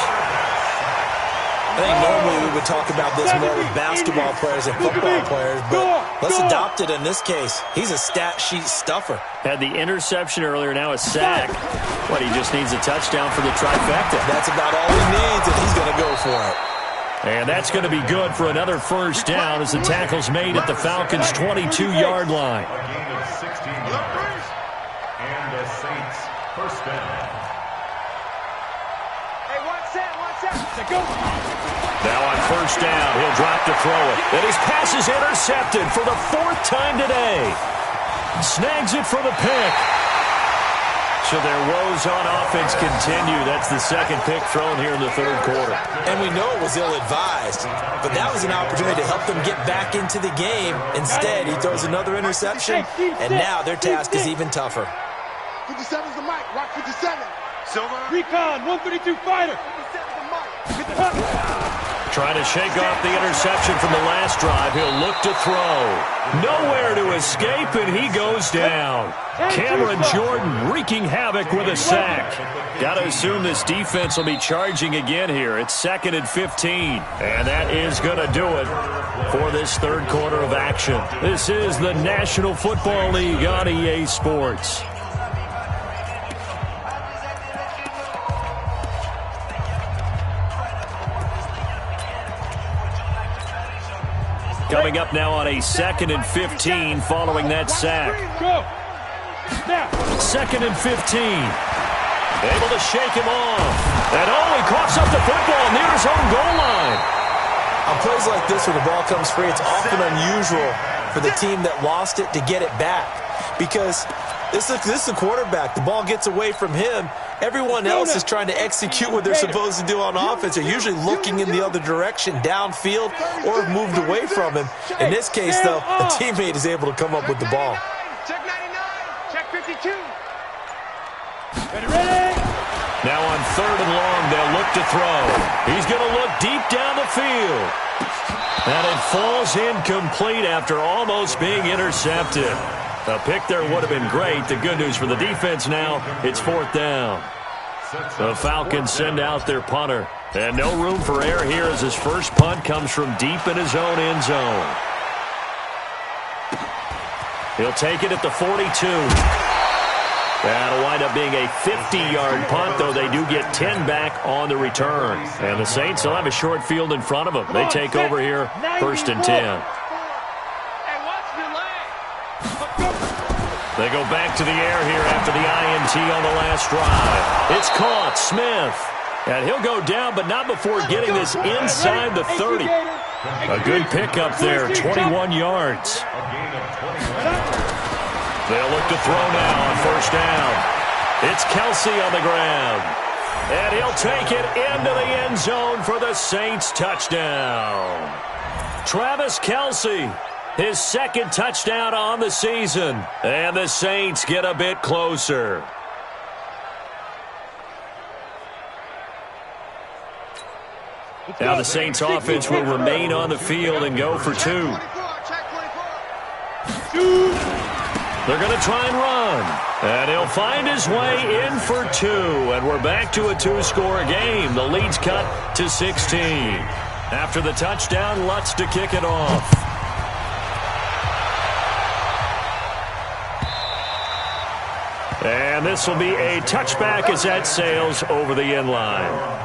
I think normally we would talk about this more with basketball players and football players, but let's adopt it in this case. He's a stat sheet stuffer. Had the interception earlier, now a sack. What, he just needs a touchdown for the trifecta. That's about all he needs, and he's going to go for it. And that's going to be good for another 1st down as the tackle's made at the Falcons' 22-yard line. A gain of 16 yards. And the Saints 1st down. Hey, watch that. Go. Now on 1st down, he'll drop to throw it. And his pass is intercepted for the 4th time today. Snags it for the pick. So their woes on offense continue. That's the second pick thrown here in the third quarter. And we know it was ill-advised, but that was an opportunity to help them get back into the game. Instead, he throws another interception, and now their task is even tougher. 57's the mic. Rock 57. Silver. Recon, 132 fighter. Trying to shake off the interception from the last drive. He'll look to throw. Nowhere to escape, and he goes down. Cameron Jordan wreaking havoc with a sack. Got to assume this defense will be charging again here. It's 2nd and 15. And that is going to do it for this third quarter of action. This is the National Football League on EA Sports. Coming up now on a 2nd and 15 following that sack. 2nd and 15. Able to shake him off. And he coughs up the football near his own goal line. On plays like this where the ball comes free, it's often unusual for the team that lost it to get it back. Because this is the quarterback. The ball gets away from him. Everyone else is trying to execute what they're supposed to do on offense. They're usually looking in the other direction, downfield, or have moved away from him. In this case, though, a teammate is able to come up with the ball. Check 99. Check 52. Now on 3rd and long, they'll look to throw. He's going to look deep down the field. And it falls incomplete after almost being intercepted. A pick there would have been great. The good news for the defense now, it's 4th down. The Falcons send out their punter. And no room for error here as his first punt comes from deep in his own end zone. He'll take it at the 42. That'll wind up being a 50-yard punt, though they do get 10 back on the return. And the Saints will have a short field in front of them. They take over here, 1st and 10. They go back to the air here after the INT on the last drive. It's caught. Smith. And he'll go down, but not before getting this inside the 30. A good pickup there, 21 yards. They'll look to throw now on 1st down. It's Kelsey on the ground. And he'll take it into the end zone for the Saints touchdown. Travis Kelsey. His 2nd touchdown on the season. And the Saints get a bit closer. Now the Saints offense will remain on the field and go for 2. They're going to try and run. And he'll find his way in for 2. And we're back to a 2-score game. The lead's cut to 16. After the touchdown, Lutz to kick it off. And this will be a touchback as that sails over the end line.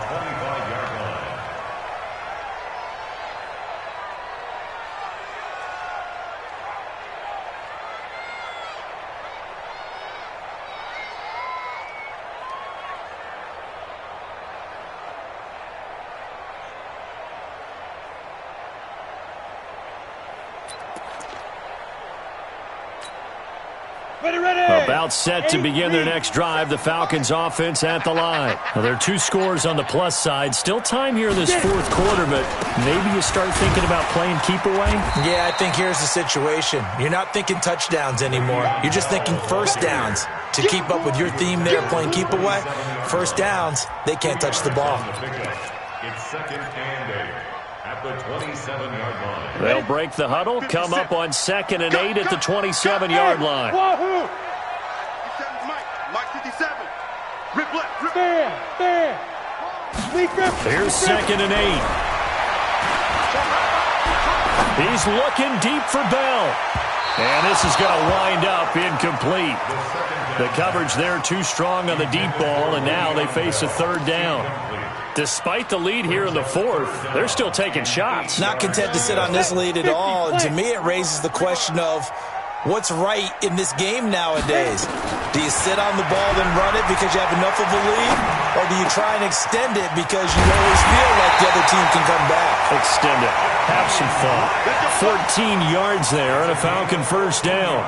About set to begin their next drive. The Falcons offense at the line. Well, there are 2 scores on the plus side. Still time here in this 4th quarter, but maybe you start thinking about playing keep away? Yeah, I think here's the situation. You're not thinking touchdowns anymore. You're just thinking 1st downs. To keep up with your theme there, playing keep away, 1st downs, they can't touch the ball. It's 2nd and 8 at the 27-yard line. They'll break the huddle, come up on 2nd and 8 at the 27-yard line. Here's 2nd and 8. He's looking deep for Bell. And this is going to wind up incomplete. The coverage there too strong on the deep ball, and now they face a 3rd down. Despite the lead here in the 4th, they're still taking shots. Not content to sit on this lead at all. And to me, it raises the question of what's right in this game nowadays. Do you sit on the ball and run it because you have enough of a lead? Or do you try and extend it because you always feel like the other team can come back? Extend it. Have some fun. 14 yards there and a Falcon 1st down.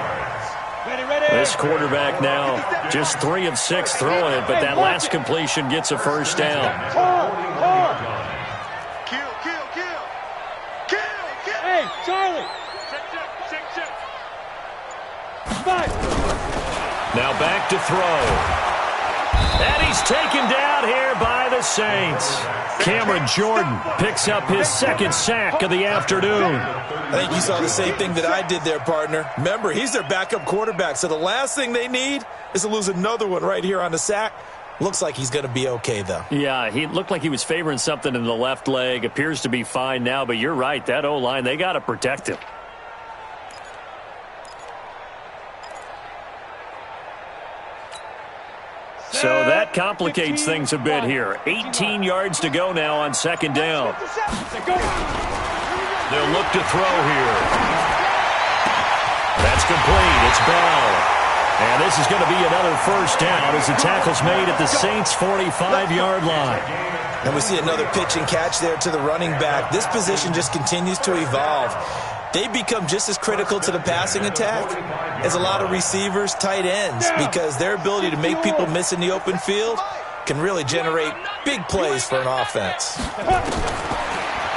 Ready. This quarterback now just 3 of 6 throwing it, but that last completion gets a first down. Hey, Charlie. Now back to throw. And he's taken down here by the Saints. Cameron Jordan picks up his second sack of the afternoon. I think you saw the same thing that I did there, partner. Remember, he's their backup quarterback, so the last thing they need is to lose another one right here on the sack. Looks like he's going to be okay, though. Yeah, he looked like he was favoring something in the left leg. Appears to be fine now, but you're right. That O-line, they got to protect him. So that complicates things a bit here. 18 yards to go now on second down. They'll look to throw here. That's complete. It's Bell. And this is going to be another first down as the tackle's made at the Saints' 45-yard line. And we see another pitch and catch there to the running back. This position just continues to evolve. They become just as critical to the passing attack as a lot of receivers, tight ends, because their ability to make people miss in the open field can really generate big plays for an offense.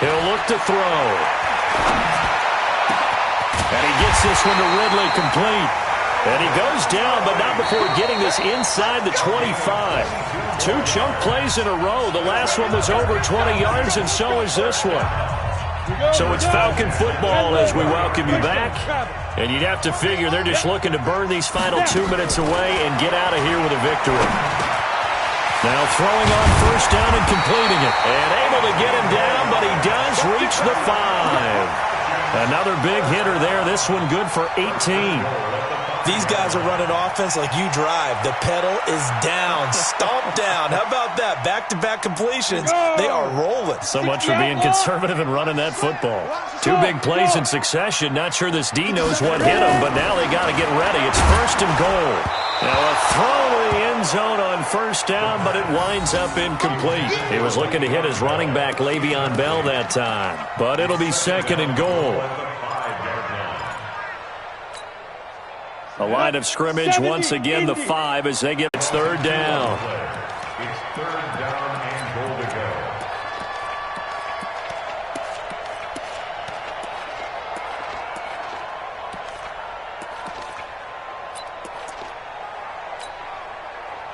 He'll look to throw. And he gets this one to Ridley complete. And he goes down, but not before getting this inside the 25. 2 chunk plays in a row. The last one was over 20 yards, and so is this one. So it's Falcon football as we welcome you back. And you'd have to figure they're just looking to burn these final 2 minutes away and get out of here with a victory. Now throwing on first down and completing it. And able to get him down, but he does reach the 5. Another big hitter there. This one good for 18. These guys are running offense like you drive. The pedal is down, stomped down. How about that? Back-to-back completions. They are rolling. So much for being conservative and running that football. 2 big plays in succession. Not sure this D knows what hit him, but now they got to get ready. It's first and goal. Now a throw to the end zone on first down, but it winds up incomplete. He was looking to hit his running back, Le'Veon Bell, that time. But it'll be second and goal. A line of scrimmage, once again, the 5 as they get its third down. It's third down and goal to go.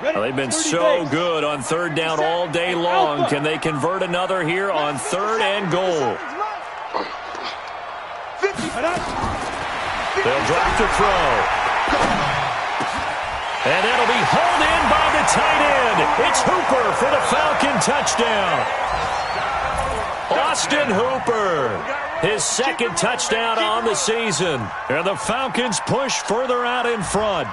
Well, they've been so good on third down all day long. Can they convert another here on third and goal? They'll drop to throw. And that'll be hauled in by the tight end. It's Hooper for the Falcon touchdown. Austin Hooper, his second touchdown on the season. And the Falcons push further out in front.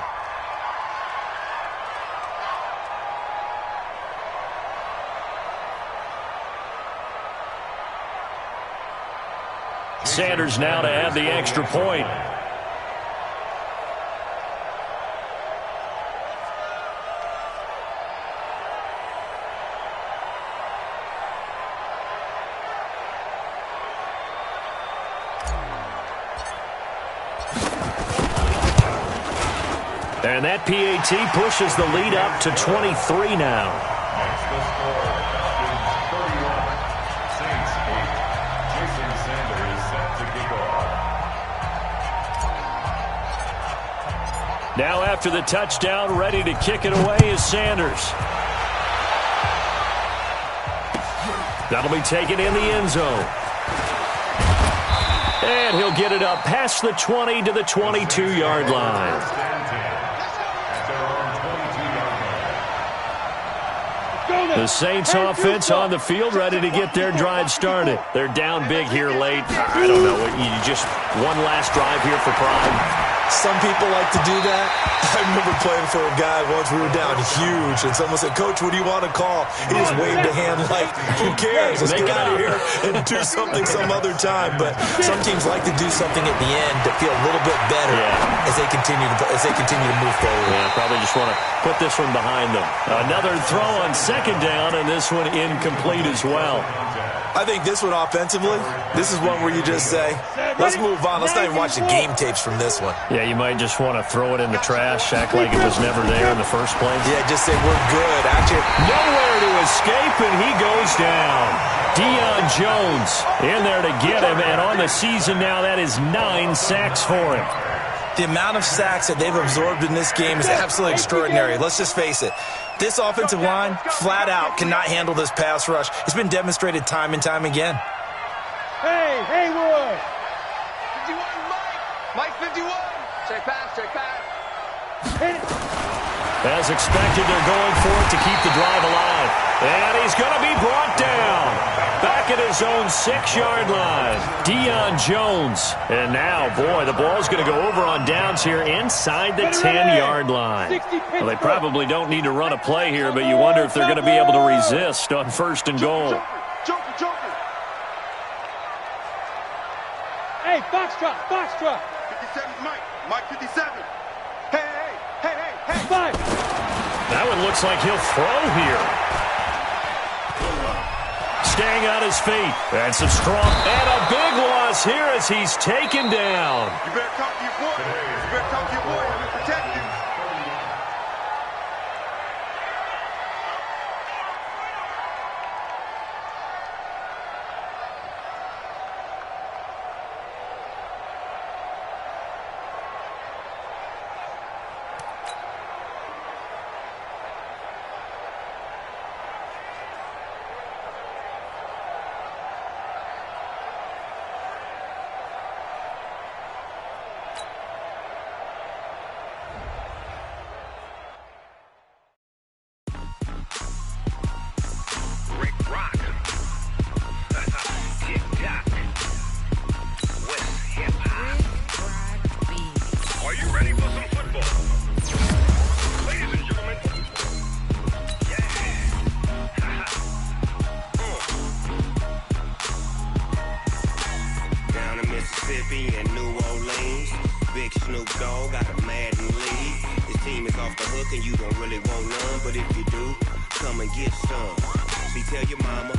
Sanders now to add the extra point. And that PAT pushes the lead up to 23 now. Next the score, Falcons 31, Saints 8. Jason Sanders set to kick off. Now after the touchdown, ready to kick it away is Sanders. That'll be taken in the end zone. And he'll get it up past the 20 to the 22-yard line. The Saints offense on the field ready to get their drive started. They're down big here late. I don't know. You just one last drive here for pride. Some people like to do that. I remember playing for a guy once. We were down huge, and someone said, "Coach, what do you want to call?" He just waved a hand like, "Who cares? Let's get out of here and do something some other time." But some teams like to do something at the end to feel a little bit better as they continue to move forward. Yeah, probably just want to put this one behind them. Another throw on second down, and this one incomplete as well. I think this one offensively, this is one where you just say, let's move on. Let's not even watch the game tapes from this one. Yeah, you might just want to throw it in the trash, act like it was never there in the first place. Yeah, just say we're good. Actually, nowhere to escape, and he goes down. Deion Jones in there to get him, and on the season now, that is 9 sacks for him. The amount of sacks that they've absorbed in this game is absolutely extraordinary. Let's just face it. This offensive line, flat out, cannot handle this pass rush. It's been demonstrated time and time again. Hey, Haywood! 51, Mike 51. Check pass. As expected, they're going for it to keep the drive alive. And he's going to be brought down. Back at his own 6-yard line. Deion Jones. And now, boy, the ball's going to go over on downs here inside the 10-yard line. Well, they probably don't need to run a play here, but you wonder if they're going to be able to resist on 1st and goal. Joker. Hey, Foxtrot. 57, Mike 57. Hey. Five. That one looks like he'll throw here. Staying on his feet. And some strong. And a big loss here as he's taken down. You better talk to your boy. Let me protect you. Mississippi and New Orleans. Big Snoop Dogg got a Madden lead. His team is off the hook and you don't really want none, but if you do, come and get some. See, tell your mama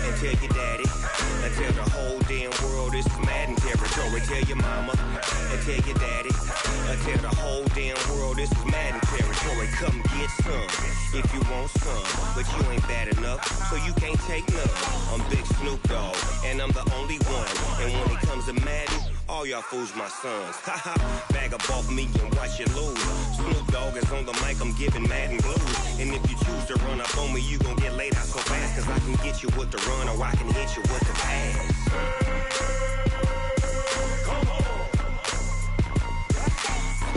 and tell your daddy and tell the whole damn world this is Madden territory. Tell your mama and tell your daddy and tell the whole damn world this is Madden territory. Come get some if you want some, but you ain't bad enough, so you can't take none. I'm Big Snoop Dogg and I'm the only one, and when it comes to Madden, all y'all fools my sons. Haha, bag up off me and watch you lose. Snoop Dogg is on the mic, I'm giving Madden blues. And if you choose to run up on me, you gon' get laid out so fast, cause I can get you with the run or I can hit you with the pass.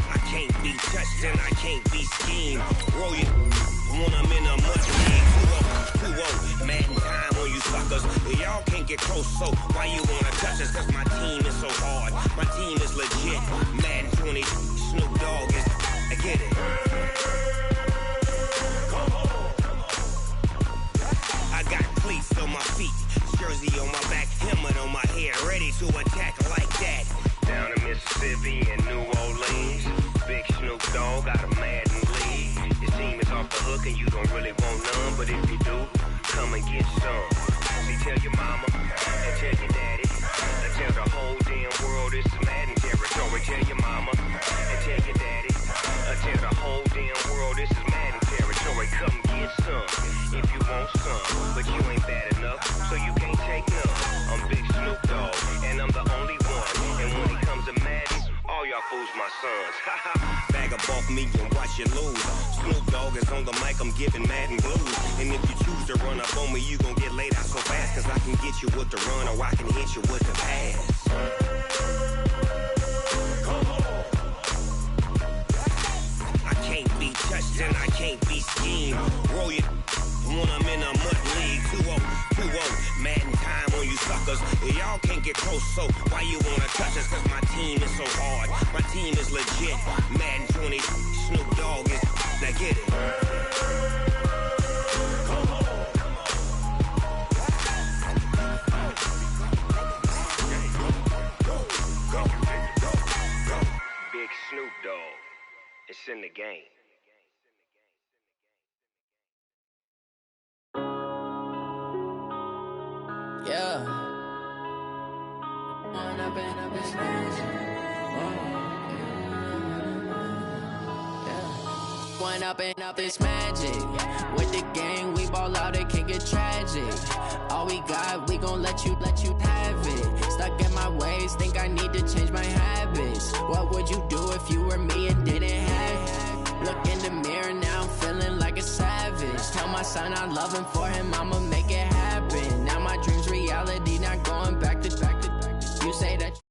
I can't be touched and I can't be schemed. Roll you when I'm in a mud league. 2-0, Madden time on you suckers. Y'all can't get close, so why you wanna touch us? Cause my team is so hard. My team is legit. Madden 20, Snoop Dogg is, I get it. I got cleats on my feet, jersey on my back, helmet on my head, ready to attack like that. Down in Mississippi and New Orleans, Big Snoop Dogg got a Madden lead. His team is off the hook and you don't really want none, but if you do, come and get some. See, tell your mama and tell your daddy and tell the whole damn world this is Madden territory. Tell your mama and tell your daddy and tell the whole damn world this is Madden territory. Come get some if you want some, but you ain't bad enough, so you can't take none. I'm Big Snoop Dogg and I'm the only one, and when it comes to Madden, all y'all fools my sons. Bag up off me and watch you lose. Snoop Dogg is on the mic, I'm giving Madden blues. And if you choose to run up on me, you gon' get laid out so fast, cause I can get you with the run or I can hit you with the pass. I can't be touched and I can't be schemed. Roll you when I'm in a mud league. 2-0, Madden time on you suckers. Y'all can't get close, so why you wanna touch us? Cause my team is so hard. My team is legit. Madden 20, Snoop Dogg is, now get it. Big Snoop Dogg, it's in the game. Yeah. One up and it's magic. One up and up, it's magic. With the gang, we ball out, it can get tragic. All we got, we gon' let you have it. Stuck in my ways, think I need to change my habits. What would you do if you were me and didn't have it? Look in the mirror, now I'm feeling like a savage. Tell my son I love him, for him I'ma make it happen. Now my dream's reality, not going back to. You say that